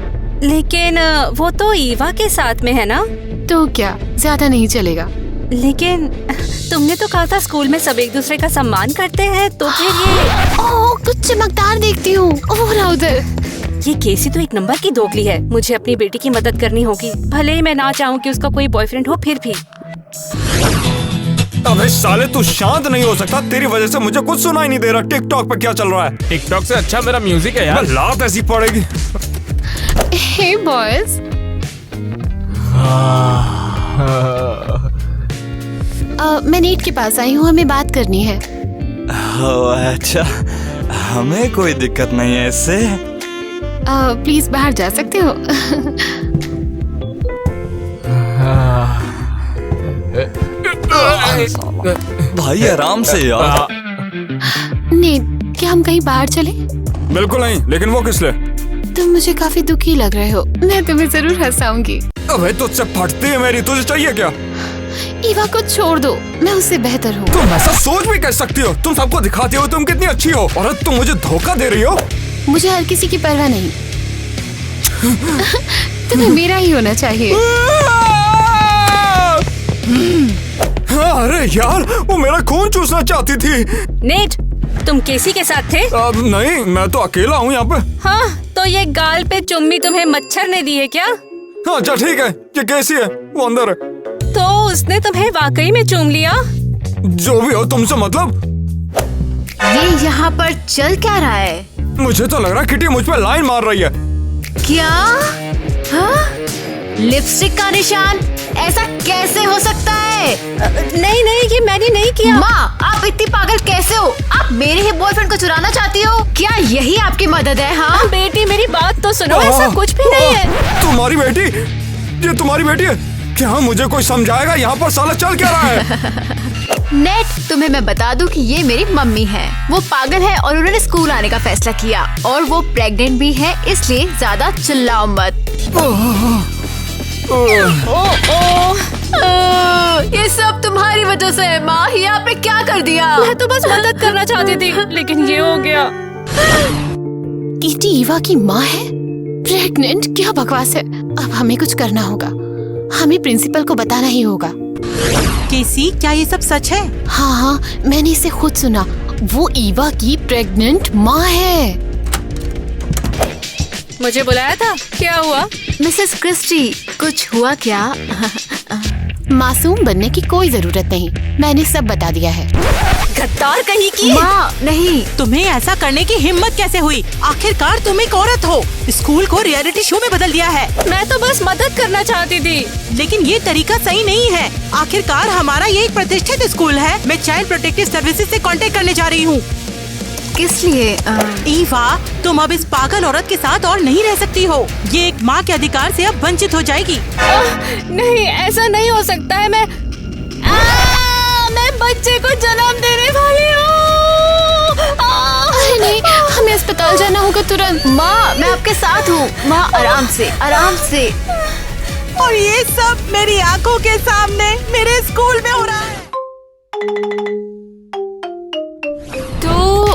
लेकिन वो तो ईवा के साथ में है ना? तो क्या ज्यादा नहीं चलेगा? लेकिन तुमने तो कहा था स्कूल में सब एक दूसरे का सम्मान करते हैं, तो फिर ये। ओह, कुछ चमकदार देखती हूँ। ओह ना उधर। ये केसी तो एक नंबर की दोगली है। मुझे अपनी बेटी की मदद करनी होगी, भले ही मैं ना चाहूँ कि उसका कोई बॉयफ्रेंड हो, फिर भी। अबे साले, तू शांत नहीं हो सकता? तेरी वजह से मुझे कुछ सुनाई नहीं दे रहा। टिकटॉक पे क्या चल रहा है? टिकटॉक से अच्छा मेरा म्यूजिक है यार। लात ऐसी पड़ेगी। हे बॉयज, मैं नीट के पास आई हूँ, हमें बात करनी है। अच्छा, हमें कोई दिक्कत नहीं है इससे। प्लीज बाहर जा सकते हो? भाई आराम से यार। नीट, क्या हम कहीं बाहर चले? बिल्कुल नहीं, लेकिन वो किस लिए? तुम मुझे काफी दुखी लग रहे हो, मैं तुम्हें जरूर हंसाऊंगी। अबे तुझसे फटती है मेरी, तुझे चाहिए क्या? ईवा को छोड़ दो, मैं उससे बेहतर हूँ। तुम ऐसा सोच भी कर सकती हो? तुम सबको दिखाती हो तुम कितनी अच्छी हो, और तुम मुझे धोखा दे रही हो। मुझे हर किसी की परवाह नहीं। तुम्हें मेरा ही होना चाहिए। अरे यार, वो मेरा खून चूसना चाहती थी। नेट, तुम केसी के साथ थे? नहीं, मैं तो अकेला हूँ यहाँ पे। हाँ, तो ये गाल पे चुम्मी तुम्हें मच्छर ने दी है क्या? हाँ, अच्छा ठीक है, ये कैसी है? वो अंदर है। तो उसने तुम्हें वाकई में चूम लिया? जो भी हो, तुमसे मतलब। ये यहाँ पर चल क्या रहा है? मुझे तो लग रहा है किटी मुझ पे लाइन मार रही है। क्या? हाँ? लिपस्टिक का निशान? ऐसा कैसे हो सकता है? नहीं नहीं, ये मैंने नहीं किया। माँ, आप इतनी पागल कैसे हो? आप मेरे ही बॉयफ्रेंड को चुराना चाहती हो? क्या यही आपकी मदद है? हाँ बेटी, मेरी बात तो सुनो, ऐसा कुछ भी नहीं है। तुम्हारी बेटी? ये तुम्हारी बेटी है क्या? मुझे कोई समझाएगा यहाँ पर साला चल क्या रहा है? नेट, तुम्हें मैं बता दूं कि ये मेरी मम्मी है। वो पागल है और उन्होंने स्कूल आने का फैसला किया, और वो प्रेग्नेंट भी है, इसलिए ज्यादा चिल्लाओ मत। ये सब तुम्हारी वजह से है माँ। ये आपने क्या कर दिया? मैं तो बस मदद करना चाहती थी, लेकिन ये हो गया। किटी ईवा की माँ है? प्रेग्नेंट? क्या बकवास है। अब हमें कुछ करना होगा। हमें प्रिंसिपल को बताना ही होगा। केसी, क्या ये सब सच है? हाँ हाँ, मैंने इसे खुद सुना। वो ईवा की प्रेग्नेंट माँ है। मुझे बुलाया था, क्या हुआ? मिसेस क्रिस्टी, कुछ हुआ क्या? मासूम बनने की कोई जरूरत नहीं, मैंने सब बता दिया है। गद्दार कहीं की। माँ नहीं। तुम्हें ऐसा करने की हिम्मत कैसे हुई? आखिरकार तुम एक औरत हो। स्कूल को रियलिटी शो में बदल दिया है। मैं तो बस मदद करना चाहती थी। लेकिन ये तरीका सही नहीं है। आखिरकार हमारा ये एक प्रतिष्ठित स्कूल है। मैं चाइल्ड प्रोटेक्टिव सर्विसेज से कांटेक्ट करने जा रही हूँ। किस लिए? ईवा, तुम अब इस पागल औरत के साथ और नहीं रह सकती हो। ये एक माँ के अधिकार से अब वंचित हो जाएगी। नहीं, ऐसा नहीं हो सकता है। मैं बच्चे को जन्म देने वाली हूँ। नहीं, हमें अस्पताल जाना होगा तुरंत। माँ, मैं आपके साथ हूँ। माँ, आराम से, आराम से। और ये सब मेरी आंखों के सामने मेरे स्कूल में हो रहा है। तो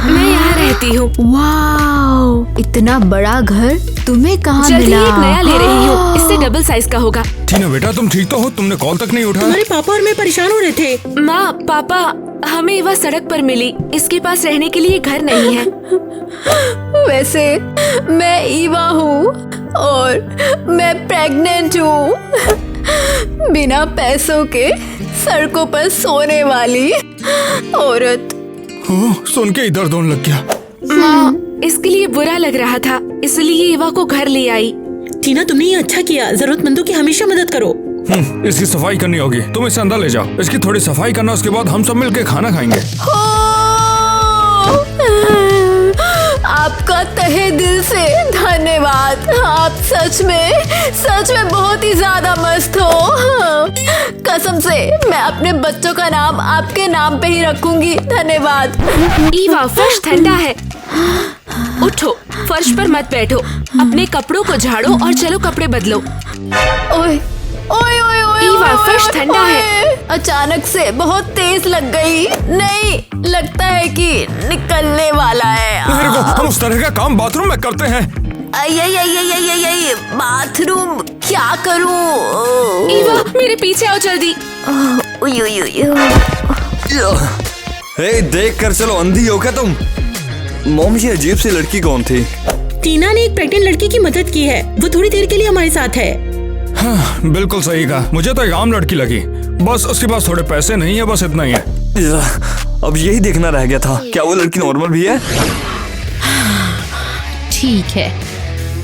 मैं यहाँ रहती हूँ। वाओ, इतना बड़ा घर तुम्हें कहाँ जल्दी मिला? एक नया ले रही हूँ, इससे डबल साइज का होगा। टीना बेटा, तुम ठीक तो हो? तुमने कॉल तक नहीं उठाया। तुम्हारे पापा और मैं परेशान हो रहे थे। माँ, पापा, हमें ईवा सड़क पर मिली। इसके पास रहने के लिए घर नहीं है। वैसे मैं ईवा हूँ और मैं प्रेग्नेंट हूँ। बिना पैसों के सड़कों पर सोने वाली औरत। सुन के ही दर्द होने लग गया। माँ, इसके लिए बुरा लग रहा था, इसलिए ईवा को घर ले आई। टीना, तुमने ये अच्छा किया। जरूरतमंदों की हमेशा मदद करो। इसकी सफाई करनी होगी। तुम इसे अंदर ले जाओ, इसकी थोड़ी सफाई करना, उसके बाद हम सब मिलके खाना खाएंगे। आपका तहे दिल से धन्यवाद। आप सच में बहुत ही ज्यादा मस्त हो। कसम से मैं अपने बच्चों का नाम आपके नाम पे ही रखूंगी। धन्यवाद। ईवा, फर्श ठंडा है। उठो, फर्श पर मत बैठो। अपने कपड़ों को झाड़ो और चलो कपड़े बदलो। ओए ओए ओए ओए, ईवा, फर्श ठंडा है। अचानक से बहुत तेज लग गई। नहीं, लगता है कि निकलने वाला है। मेरे को, हम उस तरह का काम बाथरूम में करते हैं। बाथरूम क्या करूं? ईवा, मेरे पीछे आओ जल्दी। हे, देख कर चलो, अंधी हो क्या तुम? मॉम, ये अजीब सी लड़की कौन थी? टीना ने एक प्रेग्नेंट लड़की की मदद की है। वो थोड़ी देर के लिए हमारे साथ है। हाँ, बिल्कुल सही कहा। मुझे तो एक आम लड़की लगी, बस उसके पास थोड़े पैसे नहीं है, बस इतना ही है। अब यही देखना रह गया था, क्या वो लड़की नॉर्मल भी है? ठीक है,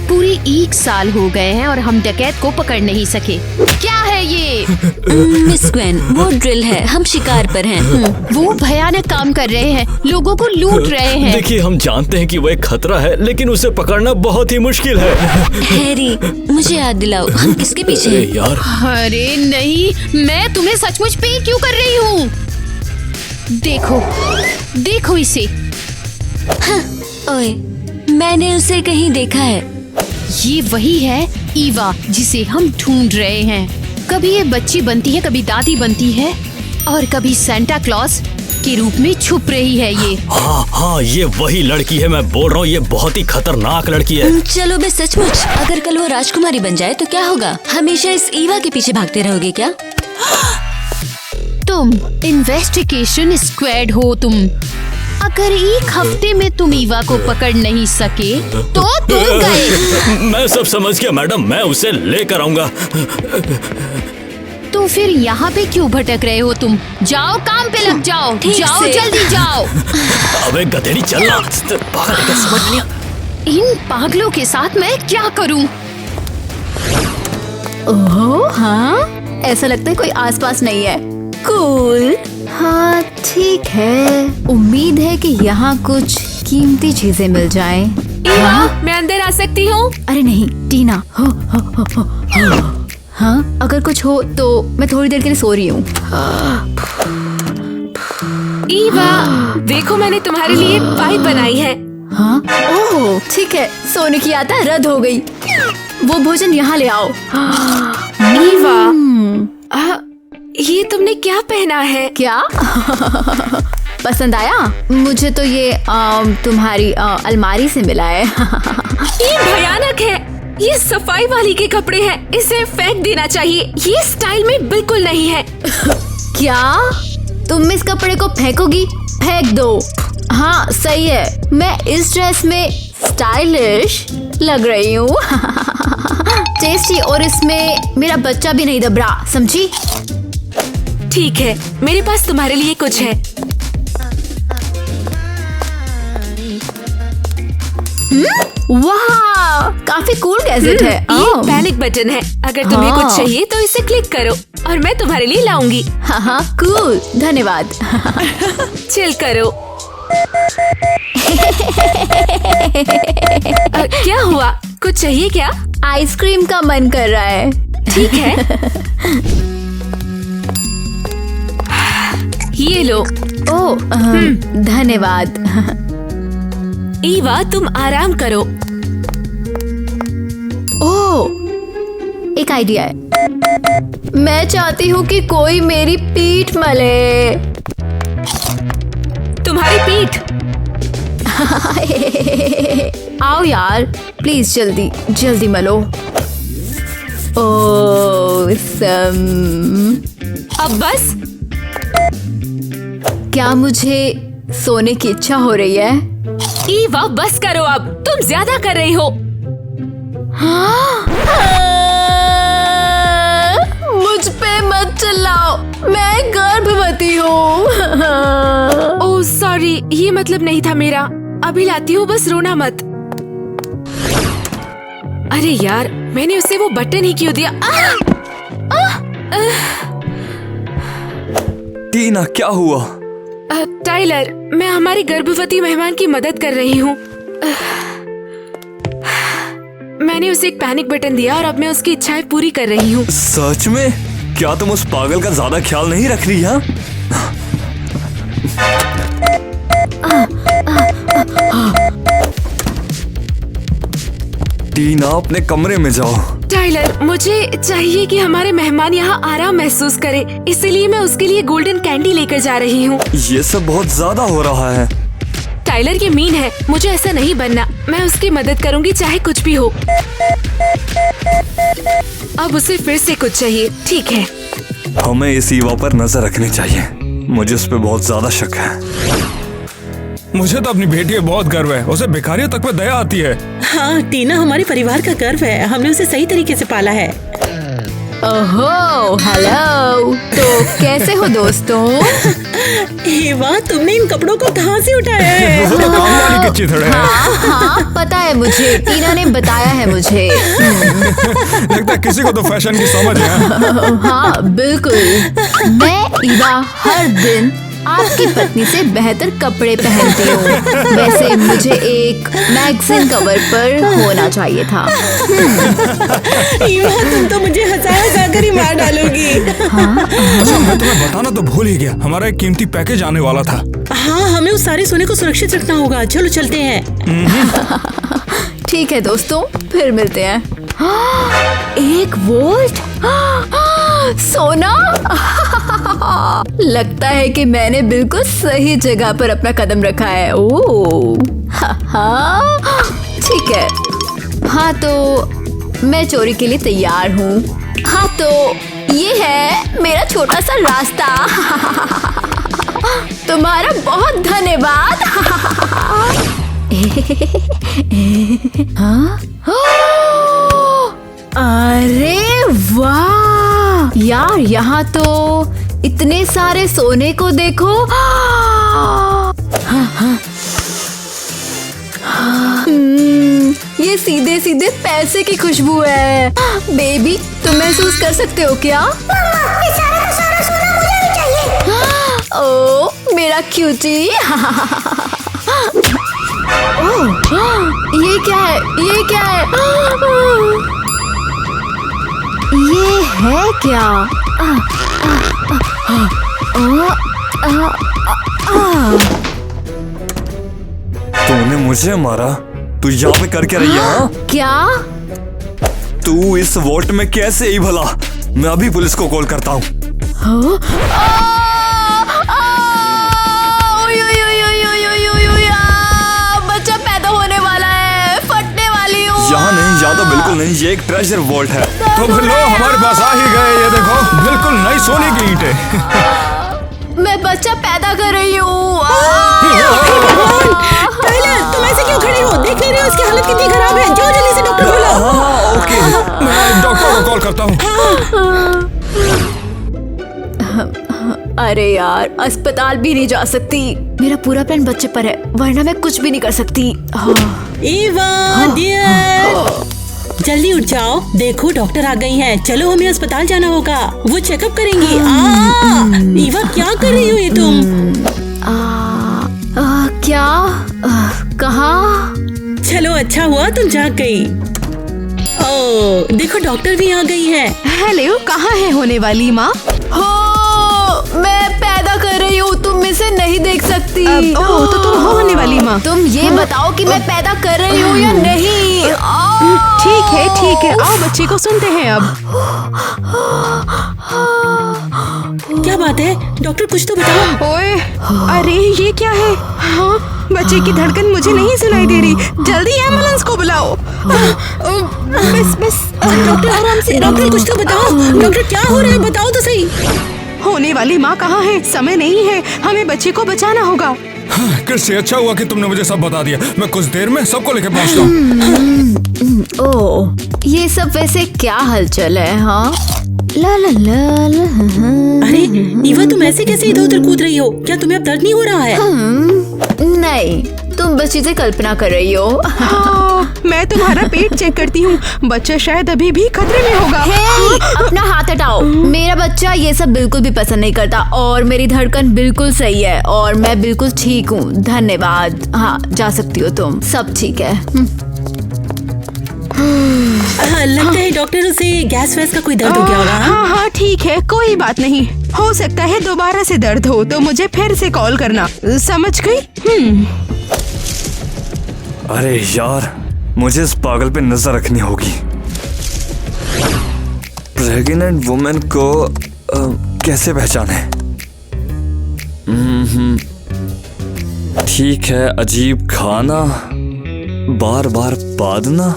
पूरी 1 साल हो गए हैं और हम डकैत को पकड़ नहीं सके। क्या है ये? मिस ग्वेन, वो ड्रिल है, हम शिकार पर हैं। वो भयानक काम कर रहे हैं, लोगों को लूट रहे हैं। देखिए, हम जानते हैं कि वो एक खतरा है, लेकिन उसे पकड़ना बहुत ही मुश्किल है। हैरी, मुझे याद दिलाओ, हम किसके पीछे हैं? यार, अरे नहीं, मैं तुम्हें सचमुच पे क्यों कर रही हूँ? देखो इसे। हाँ, ओए, मैंने उसे कहीं देखा है। ये वही है ईवा जिसे हम ढूंढ रहे हैं। कभी ये बच्ची बनती है, कभी दादी बनती है और कभी सेंटा क्लॉज। के रूप में छुप रही है ये। हाँ हाँ, ये वही लड़की है, मैं बोल रहा हूँ, ये बहुत ही खतरनाक लड़की है। चलो बे सचमुच, अगर कल वो राजकुमारी बन जाए तो क्या होगा? हमेशा इस ईवा के पीछे भागते रहोगे क्या? तुम इन्वेस्टिगेशन स्क्वाड हो तुम। अगर एक हफ्ते में तुम ईवा को पकड़ नहीं सके तो तुम गए। मैं सब समझ गया मैडम, मैं उसे लेकर आऊंगा। तो फिर यहाँ पे क्यों भटक रहे हो तुम? जाओ काम पे लग जाओ, जाओ जल्दी जाओ। अबे गधेड़ी चलना, पागल है क्या, समझ नहीं आता? इन पागलों के साथ मैं क्या करूं? ओहो हाँ, ऐसा लगता है कोई आसपास नहीं है। कूल। हाँ ठीक है, उम्मीद है कि यहाँ कुछ कीमती चीजें मिल जाएं। ईवा, मैं अंदर आ सकती हूँ? अरे नहीं टीना, हो। हाँ अगर कुछ हो तो मैं थोड़ी देर के लिए सो रही हूँ। ईवा, देखो मैंने तुम्हारे लिए पाइप बनाई है। हाँ ओह ठीक है, सोने की यात्रा रद्द हो गई। वो भोजन यहाँ ले आओ। ईवा, ये तुमने क्या पहना है? क्या पसंद आया? मुझे तो ये तुम्हारी अलमारी से मिला है। ये भयानक है, ये सफाई वाली के कपड़े हैं, इसे फेंक देना चाहिए, ये स्टाइल में बिल्कुल नहीं है। क्या तुम इस कपड़े को फेंकोगी? फेंक दो। हाँ सही है, मैं इस ड्रेस में स्टाइलिश लग रही हूँ। टेस्टी, और इसमें मेरा बच्चा भी नहीं दब रहा, समझी? ठीक है, मेरे पास तुम्हारे लिए कुछ है। वाह, काफी कूल गैजेट है। ये पैनिक बटन है, अगर तुम्हें कुछ चाहिए तो इसे क्लिक करो और मैं तुम्हारे लिए लाऊंगी। हाँ कूल, धन्यवाद। चिल करो। क्या हुआ, कुछ चाहिए क्या? आइसक्रीम का मन कर रहा है। ठीक है, ये लो। ओह धन्यवाद। ईवा, तुम आराम करो। ओह, एक आइडिया है। मैं चाहती हूँ कि कोई मेरी पीठ मले। तुम्हारी पीठ? आओ यार, प्लीज जल्दी जल्दी मलो। ओह अब बस? क्या मुझे सोने की इच्छा हो रही है? ईवा, बस करो अब, तुम ज्यादा कर रही हो। मुझ पे मत चिल्लाओ, मैं गर्भवती हूँ। ओह सॉरी, ये मतलब नहीं था मेरा। अभी लाती हूँ, बस रोना मत। अरे यार, मैंने उसे वो बटन ही क्यों दिया? टीना, क्या हुआ? टाइलर, मैं हमारी गर्भवती मेहमान की मदद कर रही हूँ। मैंने उसे एक पैनिक बटन दिया और अब मैं उसकी इच्छाएं पूरी कर रही हूँ। सच में? क्या तुम उस पागल का ज्यादा ख्याल नहीं रख रही? हाँ, टीना, अपने कमरे में जाओ। टाइलर, मुझे चाहिए कि हमारे मेहमान यहाँ आराम महसूस करें, इसलिए मैं उसके लिए गोल्डन कैंडी लेकर जा रही हूँ। ये सब बहुत ज्यादा हो रहा है। टाइलर, ये मीन है, मुझे ऐसा नहीं बनना। मैं उसकी मदद करूँगी चाहे कुछ भी हो। अब उसे फिर से कुछ चाहिए, ठीक है? हमें इस ईवा पर नजर रखनी चाहिए, मुझे उस पर बहुत ज्यादा शक है। मुझे तो अपनी बेटी पे बहुत गर्व है, उसे भिखारियों तक पे दया आती है। हाँ, टीना हमारे परिवार का गर्व है, हमने उसे सही तरीके से पाला है। ओहो, हेलो। तो कैसे हो दोस्तों? ईवा, तुमने इन कपड़ों को कहाँ से उठाया है? वो तो काम वाली की चिथड़े है। हाँ, पता है मुझे, टीना ने बताया है मुझे। लगता है किसी को तो फैशन की समझ है। हाँ बिल्कुल, मैं ईवा हर दिन आपकी पत्नी से बेहतर कपड़े पहनती हूँ। वैसे मुझे एक मैगजीन कवर पर होना चाहिए था। ईवा, तुम तो मुझे हंसा कर ही मार डालोगी। अच्छा, मैं तुम्हें बताना तो भूल ही गया, हमारा एक कीमती पैकेज आने वाला था। हाँ, हमें उस सारे सोने को सुरक्षित रखना होगा। चलो चलते हैं। ठीक है दोस्तों, फिर मिलते हैं। 1 वोल्ट सोना। लगता है कि मैंने बिल्कुल सही जगह पर अपना कदम रखा है। ओह, ठीक है। हाँ तो मैं चोरी के लिए तैयार हूँ। हाँ तो ये है मेरा छोटा सा रास्ता। तुम्हारा बहुत धन्यवाद। हाँ? अरे वाह यार, यहाँ तो इतने सारे सोने को देखो। ये सीधे सीधे पैसे की खुशबू है। बेबी, तुम महसूस कर सकते हो क्या? ये सारा का सारा सोना मुझे भी चाहिए। ओ मेरा क्यूटी। ये क्या है? ये क्या है? ये है क्या? तूने मुझे मारा? तू यहाँ पे कर क्या रही है? हाँ? क्या? तू इस वोल्ट में कैसे ही भला? मैं अभी पुलिस को कॉल करता हूँ। बच्चा पैदा होने वाला है, फटने वाली हूँ। यहाँ नहीं, यहाँ तो बिल्कुल नहीं, ये एक ट्रेजर वोल्ट है। तो फिर लो, हमारे पास आ ही गए। ये देखो, बिल्कुल नई सोने की ईंटें। मैं बच्चा पैदा कर रही हूँ। तुम ऐसे क्यों खड़े हो? देख नहीं रहे हो इसकी हालत कितनी खराब है? जाओ जल्दी से डॉक्टर बुलाओ। ओके, मैं डॉक्टर को कॉल करता हूँ। अरे यार, अस्पताल भी नहीं जा सकती। मेरा पूरा प्लान बच्चे पर है, वरना मैं कुछ भी नहीं कर सकती। ईवा डियर, जल्दी उठ जाओ। देखो डॉक्टर आ गई हैं। चलो हमें अस्पताल जाना होगा, वो चेकअप करेंगी। ईवा क्या कर रही हो ये तुम? क्या? कहाँ? चलो अच्छा हुआ तुम जाग गई। ओह देखो डॉक्टर भी आ गई है। हेलो, कहाँ है होने वाली माँ? हो, मैं पैदा कर रही हूँ, तुम इसे नहीं देख सकती। ओह तो तुम हो होने वाली माँ। तुम ये बताओ कि मैं पैदा कर रही हूँ या नहीं। ठीक है, आओ बच्चे को सुनते हैं अब। क्या बात है डॉक्टर, कुछ तो बताओ। ओए, अरे ये क्या है? हाँ, बच्चे की धड़कन मुझे नहीं सुनाई दे रही। जल्दी एम्बुलेंस को बुलाओ। बस डॉक्टर आराम से। डॉक्टर कुछ तो बताओ। डॉक्टर क्या हो रहा है, बताओ तो सही। होने वाली माँ कहाँ है? समय नहीं है, हमें बच्चे को बचाना होगा। कृषि, अच्छा हुआ कि तुमने मुझे सब बता दिया। मैं कुछ देर में सबको लेके पहुंचता हूँ। ओह, ये सब वैसे क्या हलचल है? हाँ, ला ला ला ला। अरे ईवा, तुम ऐसे कैसे इधर उधर कूद रही हो? क्या तुम्हें अब दर्द नहीं हो रहा है? नहीं, तुम बस चीजें कल्पना कर रही हो। मैं तुम्हारा पेट चेक करती हूँ, बच्चा शायद अभी भी खतरे में होगा। अपना हाथ हटाओ। मेरा बच्चा ये सब बिल्कुल भी पसंद नहीं करता और मेरी धड़कन बिल्कुल सही है और मैं बिल्कुल ठीक हूँ। धन्यवाद। हाँ, जा सकती हो तुम, सब ठीक है। लगता है डॉक्टर से गैस वैस का कोई दर्द हो गया होगा। हाँ ठीक है, कोई बात नहीं। हो सकता है दोबारा से दर्द हो तो मुझे फिर से कॉल करना, समझ गई? अरे यार, मुझे इस पागल पे नजर रखनी होगी। प्रेग्नेंट वुमेन को कैसे पहचाने? ठीक है, अजीब खाना, बार बार बादना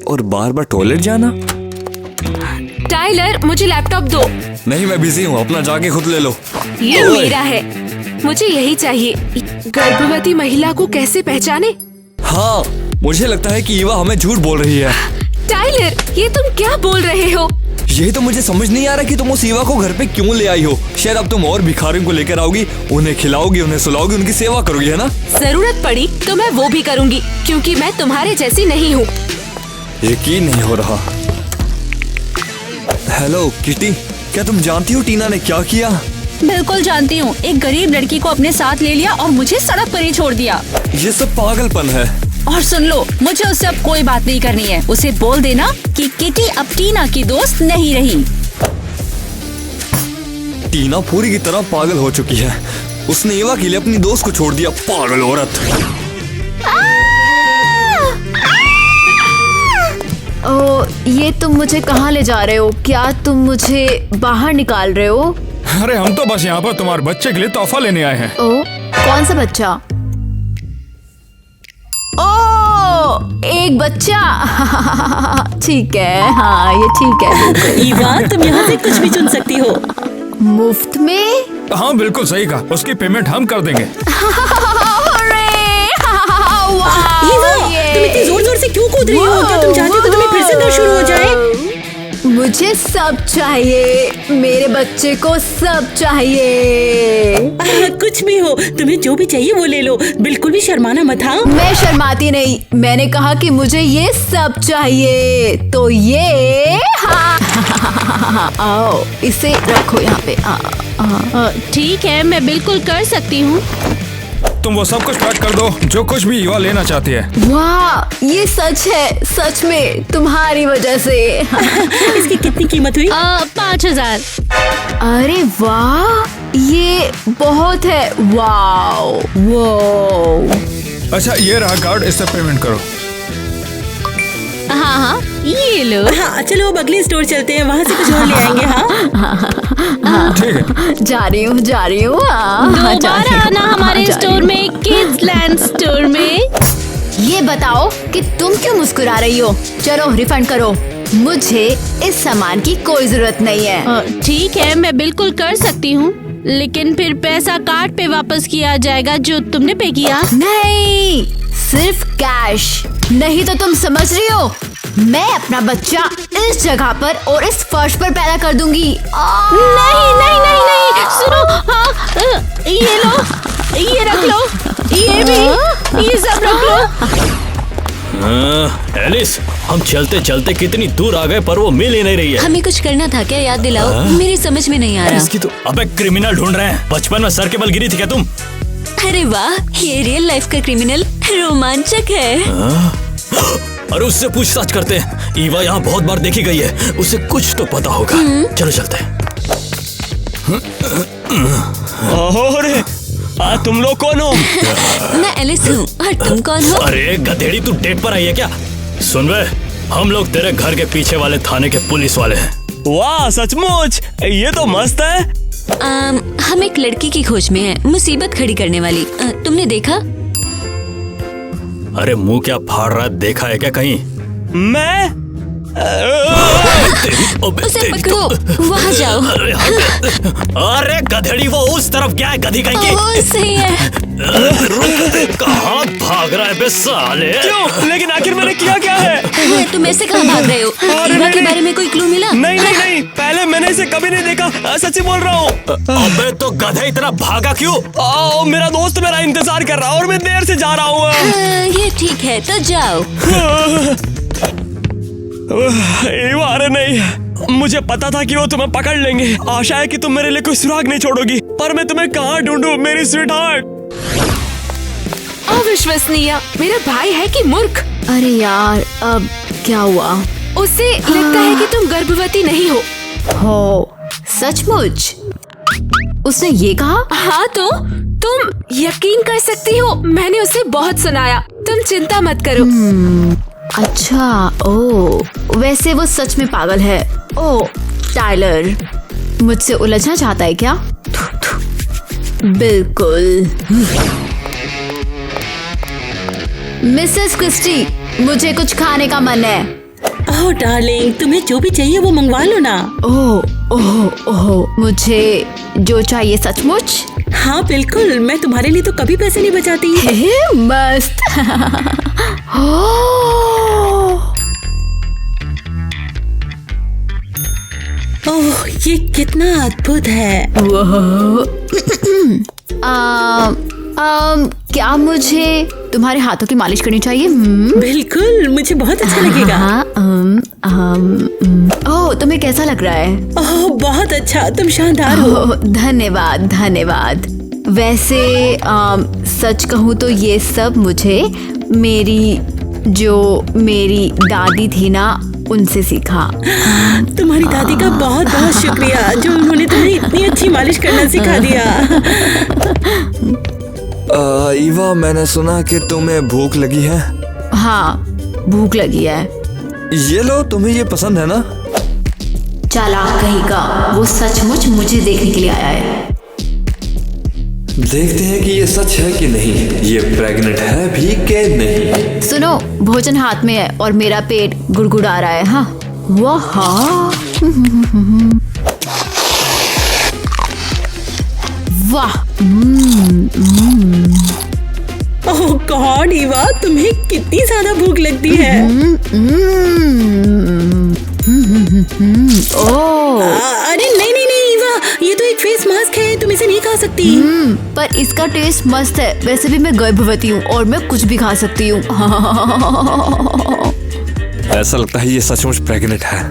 और बार बार टॉयलेट जाना। टाइलर, मुझे लैपटॉप दो। नहीं, मैं बिजी हूँ, अपना जाके खुद ले लो। ये मेरा है, मुझे यही चाहिए। गर्भवती महिला को कैसे पहचाने? हाँ, मुझे लगता है कि ईवा हमें झूठ बोल रही है। टाइलर, ये तुम क्या बोल रहे हो? यही तो मुझे समझ नहीं आ रहा कि तुम उस ईवा को घर पे क्यों ले आई हो। शायद अब तुम और भिखारियों को लेकर आओगी, उन्हें खिलाओगी, उन्हें सुलाओगी, उनकी सेवा करोगी, है ना? जरूरत पड़ी तो मैं वो भी करूँगी, क्योंकि मैं तुम्हारे जैसी नहीं हूँ। यकीन नहीं हो रहा। हेलो किटी, क्या तुम जानती हो टीना ने क्या किया? बिल्कुल जानती हूँ। एक गरीब लड़की को अपने साथ ले लिया और मुझे सड़क पर ही छोड़ दिया। ये सब पागलपन है। और सुन लो, मुझे उससे अब कोई बात नहीं करनी है। उसे बोल देना कि किटी अब टीना की दोस्त नहीं रही। टीना पूरी की तरह पागल हो चुकी है। उसने ईवा के लिए अपनी दोस्त को छोड़ दिया। पागल औरत। ओ, ये तुम मुझे कहाँ ले जा रहे हो? क्या तुम मुझे बाहर निकाल रहे हो? अरे हम तो बस यहाँ पर तुम्हारे बच्चे के लिए तोहफा लेने आए हैं। ओ, कौन सा बच्चा? ओ, एक बच्चा। ठीक है, हाँ ये ठीक है। ईवा, तुम यहाँ से कुछ भी चुन सकती हो। मुफ्त में? हाँ बिल्कुल सही कहा, उसकी पेमेंट हम कर देंगे। ईवा, तुम इतनी जोर जोर से क्यों कूद रही हो? क्या तुम चाहती हो कि तुम्हें फिर से दर्द शुरू हो जाए? मुझे सब चाहिए, मेरे बच्चे को सब चाहिए। कुछ भी हो, तुम्हें जो भी चाहिए वो ले लो, बिल्कुल भी शर्माना मत। हाँ, मैं शर्माती नहीं, मैंने कहा कि मुझे ये सब चाहिए, तो ये आओ इसे रखो यहाँ पे। ठीक है, मैं बिल्कुल कर सकती हूँ। तुम वो सब कुछ पैक कर दो जो कुछ भी ईवा लेना चाहती है। वाह, ये सच है, सच में तुम्हारी वजह से। इसकी कितनी कीमत हुई? 5000। अरे वाह, ये बहुत है। वाओ वो। अच्छा ये रहा कार्ड, इससे पेमेंट करो। हाँ हाँ, ये लो। हाँ चलो अब अगले स्टोर चलते हैं, वहाँ से कुछ और ले आएंगे। हाँ ठीक है, जा रही हूँ। दोबारा आना हमारे स्टोर में, किड्स लैंड स्टोर में। ये बताओ कि तुम क्यों मुस्कुरा रही हो? चलो रिफंड करो, मुझे इस सामान की कोई जरूरत नहीं है। ठीक है, मैं बिल्कुल कर सकती हूँ, लेकिन फिर पैसा कार्ड पे वापस किया जाएगा जो तुमने पे किया। नहीं, सिर्फ कैश। नहीं तो तुम समझ रही हो, मैं अपना बच्चा इस जगह पर और इस फर्श पर पैदा कर दूंगी। नहीं नहीं नहीं नहीं, सुनो। हाँ, ये लो, ये रख लो, ये भी, ये सब रख लो। एलिस, हम चलते चलते कितनी दूर आ गए पर वो मिल ही नहीं रही है। हमें कुछ करना था क्या, याद दिलाओ। मेरी समझ में नहीं आ रहा। इसकी तो अबे क्रिमिनल ढूंढ रहे हैं। बचपन में सर के बल गिरी थी क्या तुम? अरे वाह, ये रियल लाइफ का क्रिमिनल रोमांचक है। और उससे पूछताछ करते हैं। ईवा यहाँ बहुत बार देखी गई है, उसे कुछ तो पता होगा। चलो चलते हैं। अरे तुम लोग कौन हो? मैं एलिस हूँ, और तुम कौन हो? अरे गधेड़ी, तू डेट पर आई है क्या? सुन बे, हम लोग तेरे घर के पीछे वाले थाने के पुलिस वाले हैं। वाह सचमुच, ये तो मस्त है। हम एक लड़की की खोज में हैं, मुसीबत खड़ी करने वाली। तुमने देखा? अरे मुंह क्या फाड़ रहा है, देखा है क्या कहीं? मैं उसे पकड़ो, वहाँ जाओ। अरे गधेड़ी, वो उस तरफ क्या है, गधी कहीं की? सही है। कहाँ भाग रहा है बे साले? क्यों? लेकिन आखिर मैंने किया क्या है? तुम ऐसे कहाँ भाग रहे हो? ईवा के बारे में कोई क्लू मिला? नहीं नहीं नहीं, पहले मैंने इसे कभी नहीं देखा, सच्ची बोल रहा हूँ। अबे तो गधे, इतना भागा क्यों? मेरा दोस्त मेरा इंतजार कर रहा है और मैं देर से जा रहा हूँ। ये ठीक है, तो जाओ। अरे नहीं, मुझे पता था कि वो तुम्हें पकड़ लेंगे। आशा है कि तुम मेरे लिए कोई सुराग नहीं छोड़ोगी, पर मैं तुम्हें कहाँ ढूंढूं मेरी स्वीट हार्ट? अविश्वसनीय, मेरा भाई है कि मूर्ख। अरे यार, अब क्या हुआ? उसे लगता है कि तुम गर्भवती नहीं हो। सचमुच? उसने ये कहा? हाँ, तो तुम यकीन कर सकती हो, मैंने उसे बहुत सुनाया। तुम चिंता मत करो। अच्छा, ओ, वैसे वो सच में पागल है। ओ टाइलर, मुझसे उलझना चाहता है क्या? बिल्कुल। मिसेस क्रिस्टी, मुझे कुछ खाने का मन है। ओह डार्लिंग, तुम्हें जो भी चाहिए वो मंगवा लो ना। ओह ओह ओह, मुझे जो चाहिए सचमुच? हाँ बिल्कुल, मैं तुम्हारे लिए तो कभी पैसे नहीं बचाती। मस्त। ओह, ये कितना अद्भुत है। क्या मुझे तुम्हारे हाथों की मालिश करनी चाहिए? बिल्कुल, मुझे बहुत अच्छा लगेगा। ओह, तुम्हें कैसा लग रहा है? ओह, बहुत अच्छा, तुम शानदार हो। धन्यवाद धन्यवाद। वैसे सच कहूँ तो ये सब मुझे मेरी दादी थी ना, उनसे सीखा। तुम्हारी दादी का बहुत बहुत शुक्रिया जो उन्होंने तुम्हें इतनी अच्छी मालिश करना सिखा दिया। ईवा, मैंने सुना कि तुम्हें भूख लगी है। हाँ, भूख लगी है। ये लो, तुम्हें ये पसंद है ना? चालाक कहेगा, वो सचमुच मुझे देखने के लिए आया है। देखते हैं कि ये सच है कि नहीं, ये प्रेग्नेंट है भी कि नहीं। सुनो, भोजन हाथ में है और मेरा पेट गुड़गुड़ा रहा है। हाँ, वाह, वाह। ओह गॉड ईवा, तुम्हें कितनी ज्यादा भूख लगती है। अरे नहीं नहीं नहीं ईवा, ये तो एक फेस मास्क है, तुम इसे नहीं खा सकती। पर इसका टेस्ट मस्त है। वैसे भी मैं गर्भवती हूँ और मैं कुछ भी खा सकती हूँ। ऐसा लगता है ये सचमुच प्रेग्नेंट है।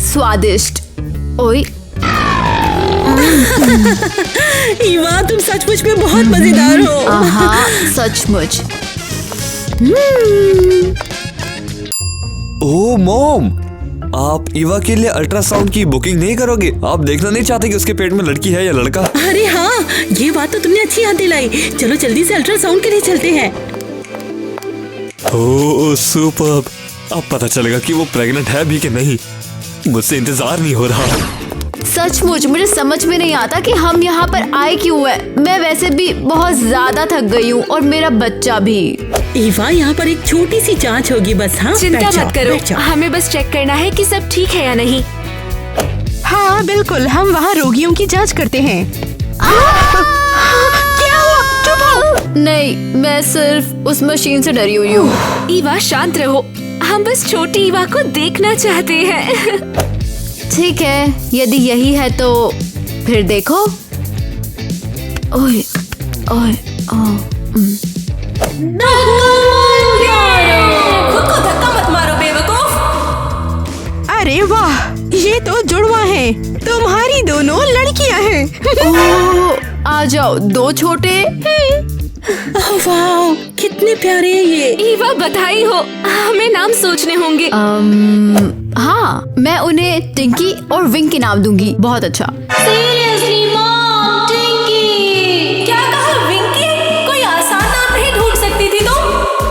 स्वादिष्ट। ओए ईवा, तुम सचमुच में बहुत मजेदार हो। हाँ, सचमुच। ओह मॉम, आप ईवा के लिए अल्ट्रासाउंड की बुकिंग नहीं करोगे? आप देखना नहीं चाहते कि उसके पेट में लड़की है या लड़का? अरे हाँ, ये बात तो तुमने अच्छी याद दिलाई। चलो जल्दी से अल्ट्रासाउंड के लिए चलते हैं। ओह सुपर्ब, अब पता चलेगा कि वो प्रेग्नेंट है भी कि नहीं। मुझसे इंतजार नहीं हो रहा। सचमुच मुझे समझ में नहीं आता कि हम यहाँ पर आए क्यों है। मैं वैसे भी बहुत ज्यादा थक गई हूँ और मेरा बच्चा भी। ईवा, यहाँ पर एक छोटी सी जांच होगी बस। हाँ, चिंता मत करो, हमें बस चेक करना है कि सब ठीक है या नहीं। हाँ बिल्कुल, हम वहाँ रोगियों की जांच करते हैं। क्या हुआ? चुप हो। नहीं, मैं सिर्फ उस मशीन से डरी हुई हूँ। ईवा शांत रहो, हम बस छोटी ईवा को देखना चाहते हैं। ठीक है, यदि यही है तो फिर देखो। ओए ओए खुद को धक्का मत मारो बेवकूफ। अरे वाह, ये तो जुड़वा है। तुम्हारी दोनों लड़कियां हैं। आ जाओ दो छोटे। वाह, कितने प्यारे हैं ये। ईवा बधाई हो, हमें नाम सोचने होंगे। हाँ, मैं उन्हें टिंकी और विंकी नाम दूंगी। बहुत अच्छा। सीरियसली मॉम, टिंकी। क्या कहा विंकी? कोई आसान नाम नहीं ढूंढ सकती थी तुम?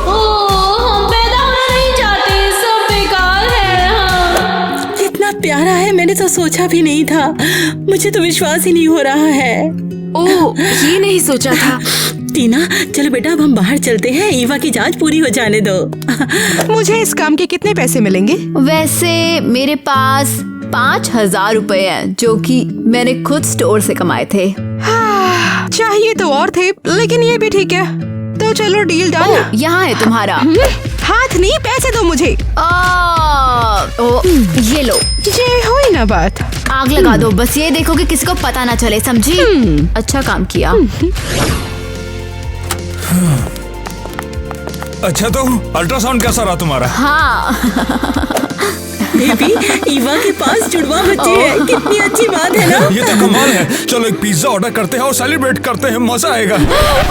ओह, हम पैदा होना नहीं चाहते, सब बेकार है। कितना प्यारा है, मैंने तो सोचा भी नहीं था। मुझे तो विश्वास ही नहीं हो रहा है। ओह, ये नहीं सोचा था। टीना, चलो बेटा, अब हम बाहर चलते हैं। ईवा की जांच पूरी हो जाने दो। मुझे इस काम के कितने पैसे मिलेंगे? वैसे मेरे पास 5,000 रुपए हैं, जो कि मैंने खुद स्टोर से कमाए थे। हाँ, चाहिए तो और थे, लेकिन ये भी ठीक है। तो चलो डील डन। यहाँ है तुम्हारा। हाथ नहीं, पैसे दो मुझे। ये लो। ये हुई ना बात। आग लगा दो, बस ये देखो कि किसी को पता ना चले, समझी? अच्छा काम किया। अच्छा, तो अल्ट्रासाउंड कैसा रहा तुम्हारा? हाँ। बेबी, ईवा के पास जुड़वा बच्चे हैं। कितनी अच्छी बात है ना? ये तो कमाल है। चलो एक पिज्जा ऑर्डर करते हैं और सेलिब्रेट करते हैं, मजा आएगा।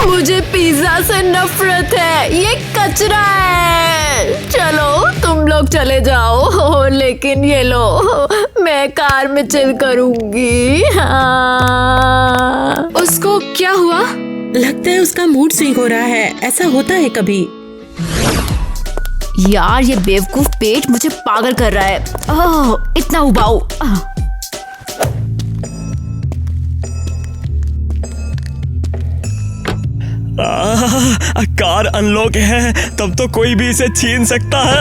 मुझे पिज्जा से नफरत है, ये कचरा है। चलो तुम लोग चले जाओ, लेकिन ये लो, मैं कार में चिल करूंगी। हाँ। उसको क्या हुआ? लगता है उसका मूड स्विंग हो रहा है। ऐसा होता है कभी। यार, ये बेवकूफ पेट मुझे पागल कर रहा है। इतना उबाऊ। कार अनलॉक है, तब तो कोई भी इसे छीन सकता है।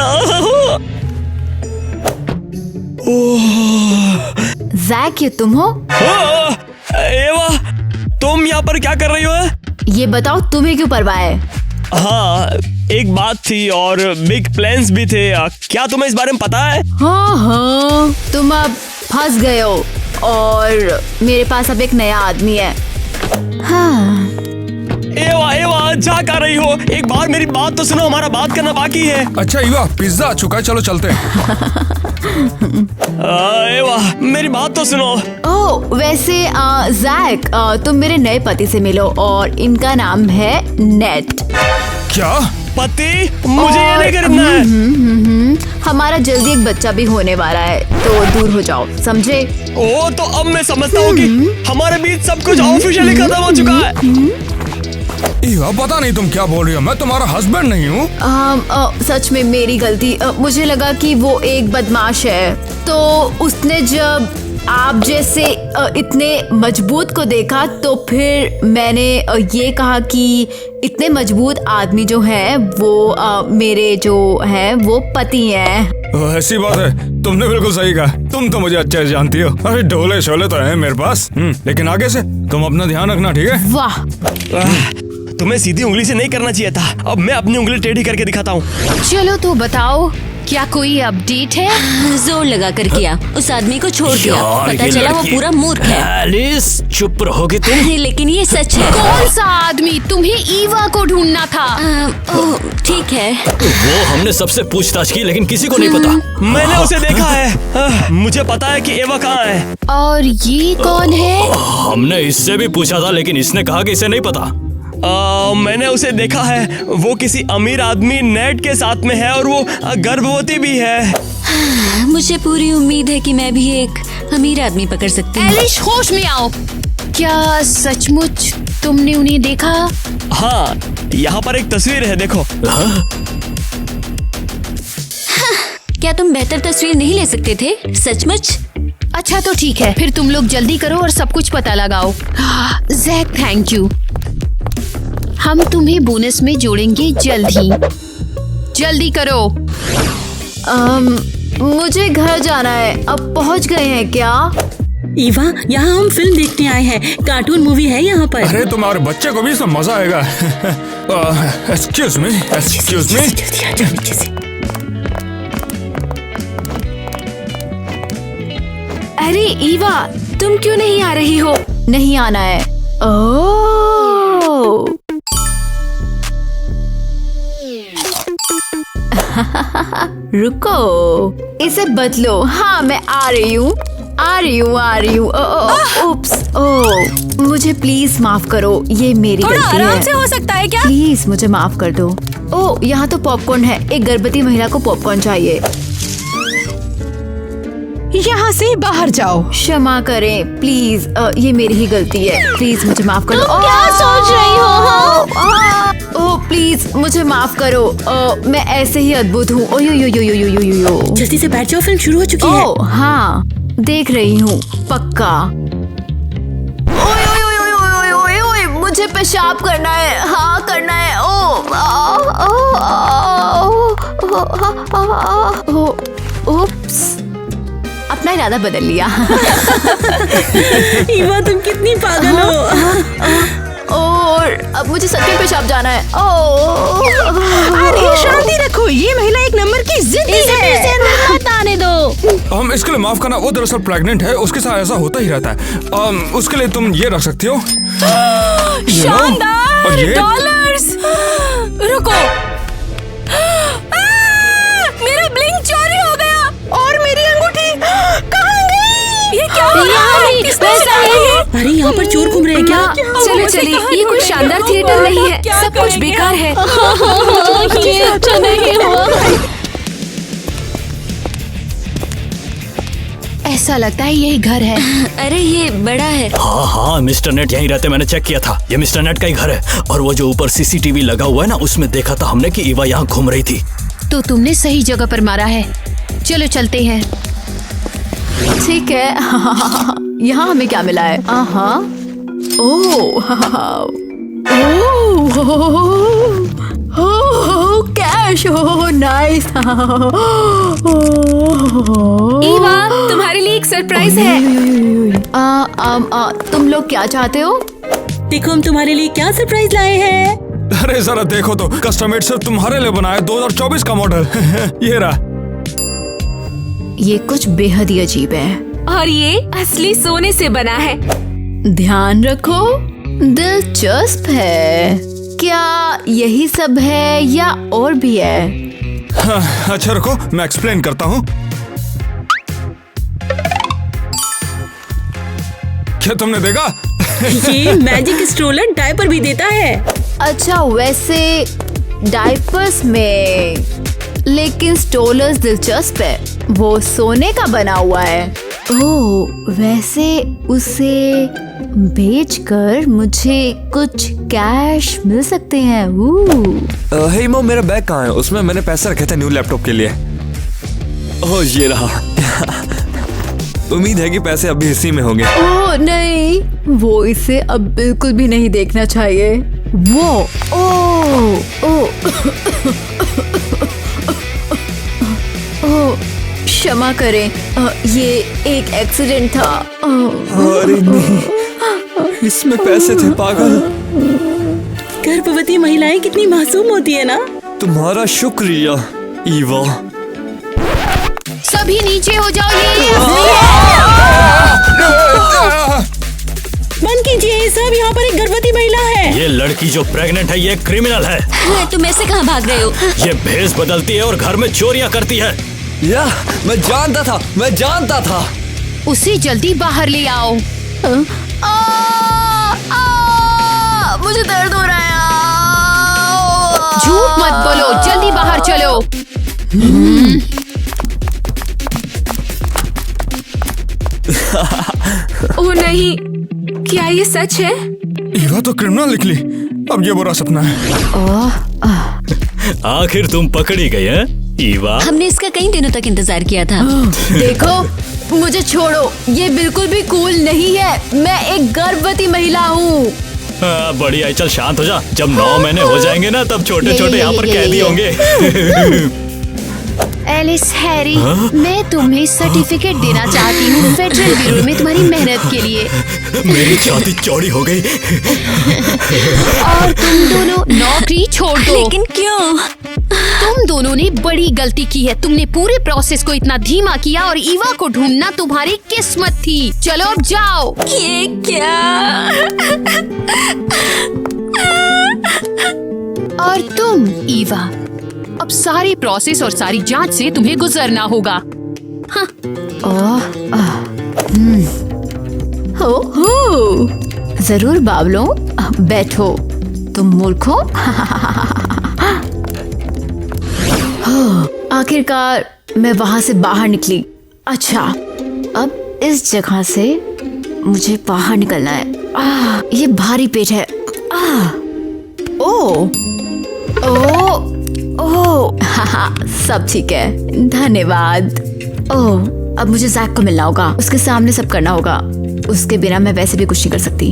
जैक, ये तुम हो? एवा, तुम यहाँ पर क्या कर रही हो? ये बताओ, तुम्हें क्यों परवाह है? हाँ, एक बात थी और बिग प्लान्स भी थे। क्या तुम्हें इस बारे में पता है? हाँ, तुम अब फंस गए हो और मेरे पास अब एक नया आदमी है। हाँ। एवा एवा, जा कर रही हो? एक बार मेरी बात तो सुनो, हमारा बात करना बाकी है। अच्छा ईवा, पिज्जा आ चुका है, चलो चलते हैं। एवा, मेरी बात तो सुनो। ओह, वैसे जैक, तुम मेरे नए पति से मिलो और इनका नाम है नेट। क्या? पति? मुझे ये नहीं खरीदना है। हमारा जल्दी एक बच्चा भी होने वाला है, तो दूर हो जाओ, समझे? ओ, तो अब मैं समझता हूँ कि हमारे बीच सब कुछ ऑफिशियली खत्म हो चुका है। ईवा पता नहीं तुम क्या बोल रही हो, मैं तुम्हारा हस्बैंड नहीं हूँ। सच में मेरी गलती। मुझे लगा कि वो एक बदमाश है, तो उसने जब आप जैसे इतने मजबूत को देखा तो फिर मैंने ये कहा कि इतने मजबूत आदमी जो हैं वो मेरे जो हैं वो पति हैं। ऐसी बात है, तुमने बिल्कुल सही कहा। तुम तो मुझे अच्छे से जानती हो। अरे ढोले शोले तो हैं मेरे पास, लेकिन आगे से तुम अपना ध्यान रखना, ठीक है? वाह, तुम्हें सीधी उंगली से नहीं करना चाहिए था। अब मैं अपनी उंगली टेढ़ी करके दिखाता हूँ। चलो तो बताओ, क्या कोई अपडेट है? जोर लगा कर किया, उस आदमी को छोड़ दिया। यार, पता ये चला वो लड़की- पूरा मूर्ख है। एलिस चुप रहोगे तुम? लेकिन ये सच है। कौन सा आदमी? तुम्हें ईवा को ढूंढना था। ठीक है, वो हमने सबसे पूछताछ की लेकिन किसी को नहीं पता। मैंने उसे देखा है। मुझे पता है कि एवा कहाँ है। और ये कौन है? हमने इससे भी पूछा था लेकिन इसने कहा कि इसे नहीं पता। मैंने उसे देखा है। वो किसी अमीर आदमी नेट के साथ में है और वो गर्भवती भी है। मुझे पूरी उम्मीद है कि मैं भी एक अमीर आदमी पकड़ सकती हूँ। एलिश, होश में आओ। क्या सचमुच तुमने उन्हें देखा? हाँ, यहाँ पर एक तस्वीर है, देखो। क्या तुम बेहतर तस्वीर नहीं ले सकते थे? सचमुच? अच्छा तो ठीक है, फिर तुम लोग जल्दी करो और सब कुछ पता लगाओ। Jack, thank you. हम तुम्हें बोनस में जोड़ेंगे जल्द ही। जल्दी करो। मुझे घर जाना है। अब पहुंच गए हैं क्या? ईवा, यहाँ हम फिल्म देखने आए हैं। कार्टून मूवी है यहाँ पर। अरे तुम्हारे बच्चे को भी इसमें मजा आएगा। Excuse me, excuse me. अरे ईवा, तुम क्यों नहीं आ रही हो? नहीं आना है। ओह, रुको, इसे बदलो। हाँ, मैं आ रही हूँ। उप्स, ओह, मुझे प्लीज माफ करो, ये मेरी गलती है। आराम से हो सकता है क्या? प्लीज मुझे माफ कर दो। ओह, यहाँ तो पॉपकॉर्न है। एक गर्भवती महिला को पॉपकॉर्न चाहिए। यहाँ से बाहर जाओ। क्षमा करें प्लीज, ये मेरी ही गलती है। प्लीज मुझे माफ कर दो। तुम क्या सोच रही हो? ओह प्लीज मुझे माफ करो। मैं ऐसे ही अद्भुत हूँ। ओयो। जल्दी से बैठ जाओ, फिल्म शुरू हो चुकी है। ओह हाँ, देख रही हूँ पक्का। ओए, मुझे पेशाब करना है। हाँ करना है। ओप्स, अपना इरादा बदल लिया। ईवा, तुम कितनी पागल हो। और अब मुझे सच में पेशाब जाना है। अरे शांति रखो, ये महिला एक नंबर की जिद्दी है। मत आने दो। हम इसके लिए माफ करना, वो दरअसल प्रेग्नेंट है, उसके साथ ऐसा होता ही रहता है। उसके लिए तुम ये रख सकती हो। शानदार और ये? डॉलर्स। रुको, मेरा ब्लिंग चोरी हो गया और मेरी अंगूठी कहाँ गई? ये क्या हो रहा है? किसने चुराई है? अरे यहाँ पर चोर घूम रहे हैं क्या? चलो चलिए, ये कोई शानदार थिएटर नहीं है, सब कुछ बेकार है। ये अच्छा नहीं हुआ। ऐसा लगता है यही घर है। अरे ये बड़ा है। हाँ, मिस्टर नेट यहीं रहते, मैंने चेक किया था। ये मिस्टर नेट का ही घर है। और वो जो ऊपर सीसीटीवी लगा हुआ है ना, उसमें देखा था हमने कि ईवा यहाँ घूम रही थी। तो तुमने सही जगह पर मारा है। चलो चलते हैं। ठीक है। यहाँ हमें क्या मिला है? कैश। नाइस। ईवा, तुम्हारे लिए एक सरप्राइज है। तुम लोग क्या चाहते हो? देखो हम तुम्हारे लिए क्या सरप्राइज लाए हैं। अरे जरा देखो तो, कस्टम मेड सिर्फ तुम्हारे लिए बनाया, 2024 का मॉडल। ये रहा। ये कुछ बेहद ही अजीब है और ये असली सोने से बना है। ध्यान रखो, दिलचस्प है। क्या यही सब है या और भी है? हाँ, अच्छा रुको, मैं एक्सप्लेन करता हूँ। क्या तुमने देखा? ये मैजिक स्ट्रोलर डायपर भी देता है। अच्छा, वैसे डायपर्स में, लेकिन स्ट्रोलर्स दिलचस्प है। वो सोने का बना हुआ है। ओह, वैसे उसे बेचकर मुझे कुछ कैश मिल सकते हैं। हे मॉम, मेरा बैग कहाँ है? उसमें मैंने पैसे रखे थे न्यू लैपटॉप के लिए। ओह ये रहा। उम्मीद है कि पैसे अभी इसी में होंगे। ओह नहीं, वो इसे अब बिल्कुल भी नहीं देखना चाहिए। वो क्षमा करें, ये एक एक्सीडेंट था। अरे नहीं, इसमें पैसे थे पागल। गर्भवती महिलाएं कितनी मासूम होती है ना। तुम्हारा शुक्रिया ईवा। सभी नीचे हो जाओ। बंद कीजिए सब, यहाँ पर एक गर्भवती महिला है। ये लड़की जो प्रेग्नेंट है ये क्रिमिनल है। तुम ऐसे कहाँ भाग रहे हो? ये भेष बदलती है और घर में चोरियां करती है। या मैं जानता था। उसे जल्दी बाहर ले आओ। मुझे दर्द हो रहा है। झूठ मत बोलो, जल्दी बाहर चलो। ओह नहीं, क्या ये सच है? ईवा तो क्रिमिनल निकली। अब ये बुरा सपना है। आखिर तुम पकड़ी गई है ईवा। हमने इसका कई दिनों तक इंतजार किया था। देखो मुझे छोड़ो, ये बिल्कुल भी कूल नहीं है। मैं एक गर्भवती महिला हूँ। बढ़िया, चल शांत हो जा। जब 9 महीने हो जाएंगे ना तब छोटे छोटे यहाँ पर कैदी होंगे। एलिस हैरी, मैं तुम्हें सर्टिफिकेट देना चाहती हूँ फेडरल ब्यूरो में तुम्हारी मेहनत के लिए। मेरी छाती चौड़ी हो गई। और तुम दोनों नौकरी छोड़ दो। लेकिन क्यों? तुम दोनों ने बड़ी गलती की है। तुमने पूरे प्रोसेस को इतना धीमा किया और ईवा को ढूंढना तुम्हारी किस्मत थी। चलो अब जाओ। ये क्या? और तुम ईवा, अब सारी प्रोसेस और सारी जांच से तुम्हें गुजरना होगा। हो जरूर बाबलों, बैठो। तुम मूर्ख हो। आखिरकार मैं वहां से बाहर निकली। अच्छा, अब इस जगह से मुझे बाहर निकलना है। ये भारी पेट है। ओह सब ठीक है, धन्यवाद। ओह, अब मुझे जैक को मिलना होगा। उसके सामने सब करना होगा। उसके बिना मैं वैसे भी कुछ नहीं कर सकती।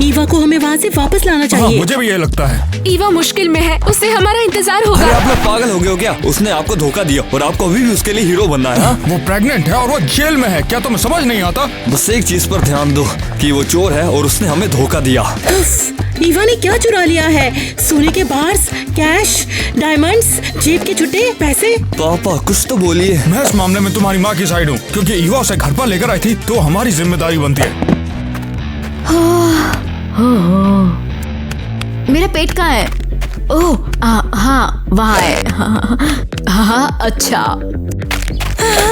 ईवा को हमें वहाँ से वापस लाना चाहिए। मुझे भी ये लगता है। ईवा मुश्किल में है, उससे हमारा इंतजार होगा। अरे आप लोग पागल हो गए हो क्या? उसने आपको धोखा दिया और आपको अभी भी उसके लिए हीरो बनना है। वो प्रेग्नेंट है और वो जेल में है। क्या तुम्हें समझ नहीं आता? बस एक चीज पर ध्यान दो कि वो चोर है और उसने हमें धोखा दिया। ईवा ने क्या चुरा लिया है? सोने के बार्स, कैश, डायमंड्स, जेब के छुट्टे, पैसे। पापा कुछ तो बोलिए। मैं इस मामले में तुम्हारी माँ की साइड हूँ, क्योंकि ईवा उसे घर पर लेकर आई थी तो हमारी जिम्मेदारी बनती है। मेरा पेट कहाँ है? ओह हाँ वहाँ है। हाँ अच्छा।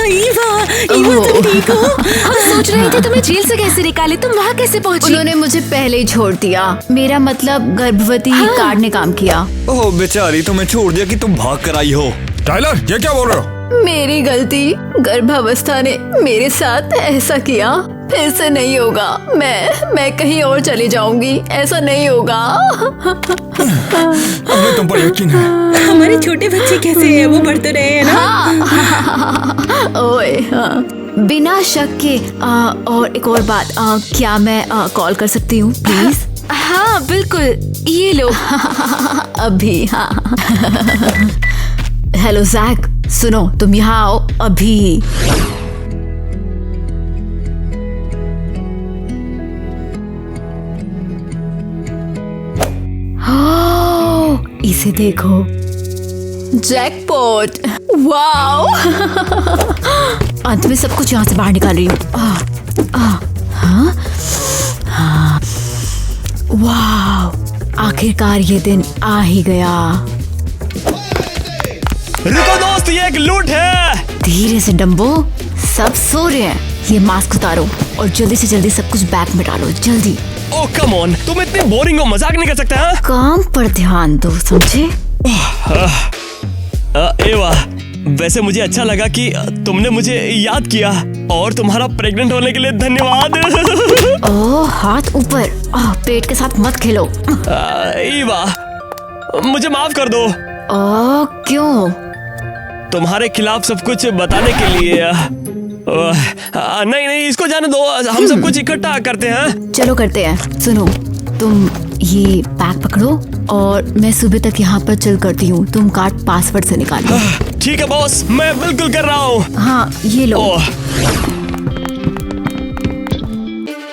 ईवा तुम ठीक हो? हम सोच रहे थे तुम्हें जेल से कैसे निकाले, तुम वहाँ कैसे पहुँची? उन्होंने मुझे पहले ही छोड़ दिया। मेरा मतलब गर्भवती कार्ड ने काम किया। ओह बेचारी, तुम्हें छोड़ दिया कि तुम भाग कर आई हो। टाइलर, ये क्या बोल रहे हो? मेरी गलती। गर्भावस्था ने मेरे साथ ऐसा किया। फिर से नहीं होगा। मैं कहीं और चली जाऊंगी। ऐसा नहीं होगा। हमें तुम पर यकीन है। हमारे छोटे बच्चे कैसे हैं? वो बढ़ तो रहे हैं ना? ओए बिना शक के। और एक और बात, क्या मैं कॉल कर सकती हूँ प्लीज? हाँ बिल्कुल, ये लो। अभी। हाँ हेलो जैक, सुनो तुम यहाँ आओ अभी। इसे देखो, जैकपॉट। वाओ। अंत में सब कुछ यहाँ से बाहर निकाल रही हूँ। वाओ, आखिरकार ये दिन आ ही गया। रुको दोस्त, ये एक लूट है। धीरे से डम्बो, सब सो रहे हैं। ये मास्क उतारो और जल्दी से जल्दी सब कुछ बैग में डालो, जल्दी। ओह कम ऑन, तुम इतने बोरिंग हो, मजाक नहीं कर सकते? हाँ काम पर ध्यान दो, समझे? एवा, वैसे मुझे अच्छा लगा कि तुमने मुझे याद किया और तुम्हारा प्रेग्नेंट होने के लिए धन्यवाद। ओह, हाथ ऊपर। पेट के साथ मत खेलो। ईवा, मुझे माफ कर दो। क्यों? तुम्हारे खिलाफ सब कुछ बताने के लिए। नहीं, इसको जाने दो, हम सब कुछ इकट्ठा करते हैं। चलो करते हैं। सुनो, तुम ये बैग पकड़ो और मैं सुबह तक यहाँ पर चिल करती हूँ। तुम कार्ड पासवर्ड से निकालो। ठीक है बॉस, मैं बिल्कुल कर रहा हूँ। हाँ, ये लो।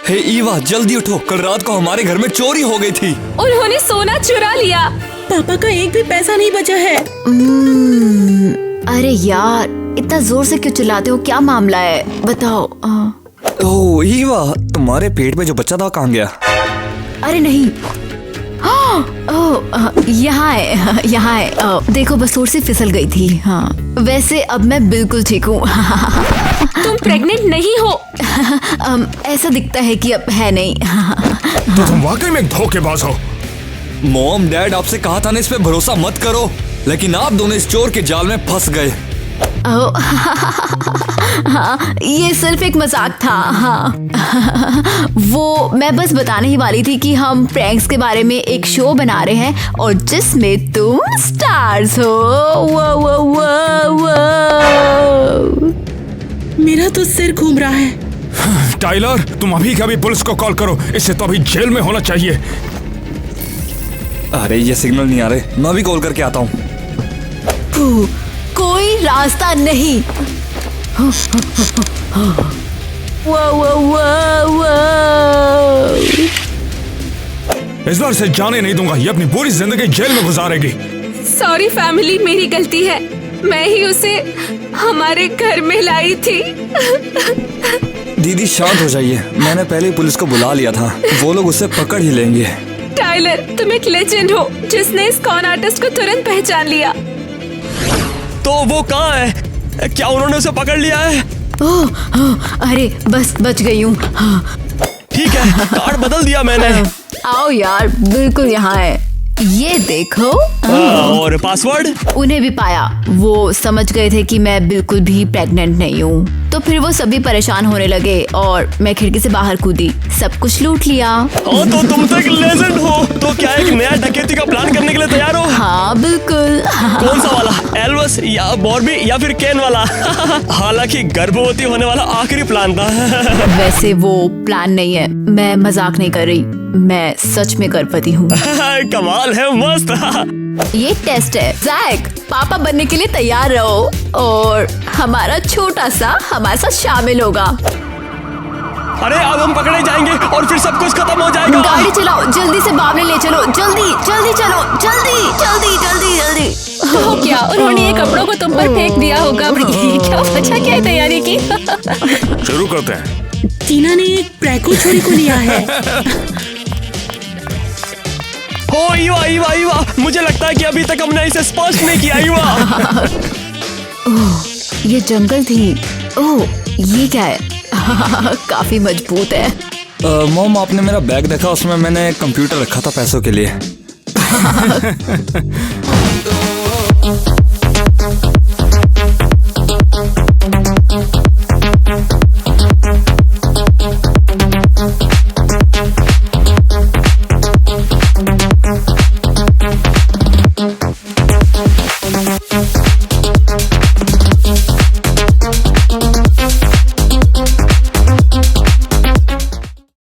हे ईवा, जल्दी उठो, कल रात को हमारे घर में चोरी हो गई थी। उन्होंने सोना चुरा लिया। पापा का एक भी पैसा नहीं बचा है। अरे यार, इतना जोर से क्यों चिल्लाते हो? क्या मामला है, बताओ। ओह ईवा, तुम्हारे पेट में जो बच्चा था कहाँ गया? अरे नहीं, यहाँ है। देखो, बस थोड़ी सी फिसल गई थी। हाँ, वैसे अब मैं बिल्कुल ठीक हूँ। तुम प्रेग्नेंट नहीं हो। ऐसा दिखता है कि अब है नहीं। तो तुम वाकई में एक धोखेबाज हो। मॉम डैड, आपसे कहा था ना इस पे भरोसा मत करो, लेकिन आप दोनों इस चोर के जाल में फंस गए। हाँ, ये सिर्फ एक मजाक था। हाँ, वो मैं बस बताने ही वाली थी कि हम प्रैंक्स के बारे में एक शो बना रहे हैं और जिसमें तुम स्टार्स हो। वो वो वो वो। मेरा तो सिर घूम रहा है। टाइलर, तुम अभी कभी पुलिस को कॉल करो, इससे तो अभी जेल में होना चाहिए। अरे ये सिग्नल नहीं आ रहे, मैं भी कॉल करके आता हूँ। कोई रास्ता नहीं। वो वो वो वो। इस बार से जाने नहीं दूंगा, ये अपनी पूरी जिंदगी जेल में गुजारेगी। सॉरी फैमिली, मेरी गलती है। मैं ही उसे हमारे घर में लाई थी। दीदी शांत हो जाइए, मैंने पहले ही पुलिस को बुला लिया था, वो लोग उसे पकड़ ही लेंगे। टाइलर, तुम एक लेजेंड हो जिसने इस कॉन आर्टिस्ट को तुरंत पहचान लिया। तो वो कहाँ है? क्या उन्होंने उसे पकड़ लिया है? अरे बस बच गई हूँ। ठीक है, कार्ड बदल दिया मैंने। आओ यार, बिल्कुल यहाँ है, ये देखो। और पासवर्ड? उन्हें भी पाया। वो समझ गए थे कि मैं बिल्कुल भी प्रेग्नेंट नहीं हूँ, तो फिर वो सभी परेशान होने लगे और मैं खिड़की से बाहर कूदी, सब कुछ लूट लिया। तो तुम तो एक लेजेंड हो। तो क्या एक नया डकैती का प्लान करने के लिए तैयार हो? हाँ बिल्कुल। कौन सा वाला? एल्वस या बॉर्बी या फिर केन वाला? हालांकि गर्भवती होने वाला आखिरी प्लान था। वैसे वो प्लान नहीं है, मैं मजाक नहीं कर रही, मैं सच में गर्भवती हूँ। कमाल है, मस्त। ये टेस्ट है। जैक, पापा बनने के लिए तैयार रहो और हमारा छोटा सा हमारे साथ शामिल होगा। अरे अब हम पकड़े जाएंगे और फिर सब कुछ खत्म हो जाएगा। गाड़ी चलाओ, जल्दी से बावले ले चलो, जल्दी जल्दी चलो, जल्दी जल्दी जल्दी जल्दी। तो क्या उन्होंने ये कपड़ों को तुम पर फेंक दिया होगा? क्या अच्छा क्या तैयारी की? शुरू करते हैं। टीना ने एक प्रैको छोरी को लिया है। ओ ईवा ईवा ईवा, मुझे लगता है कि अभी तक हमने इसे स्पष्ट नहीं किया। ईवा, ये जंगल थी। ओह, ये क्या है? काफी मजबूत है। मॉम, आपने मेरा बैग देखा? उसमें मैंने कंप्यूटर रखा था पैसों के लिए।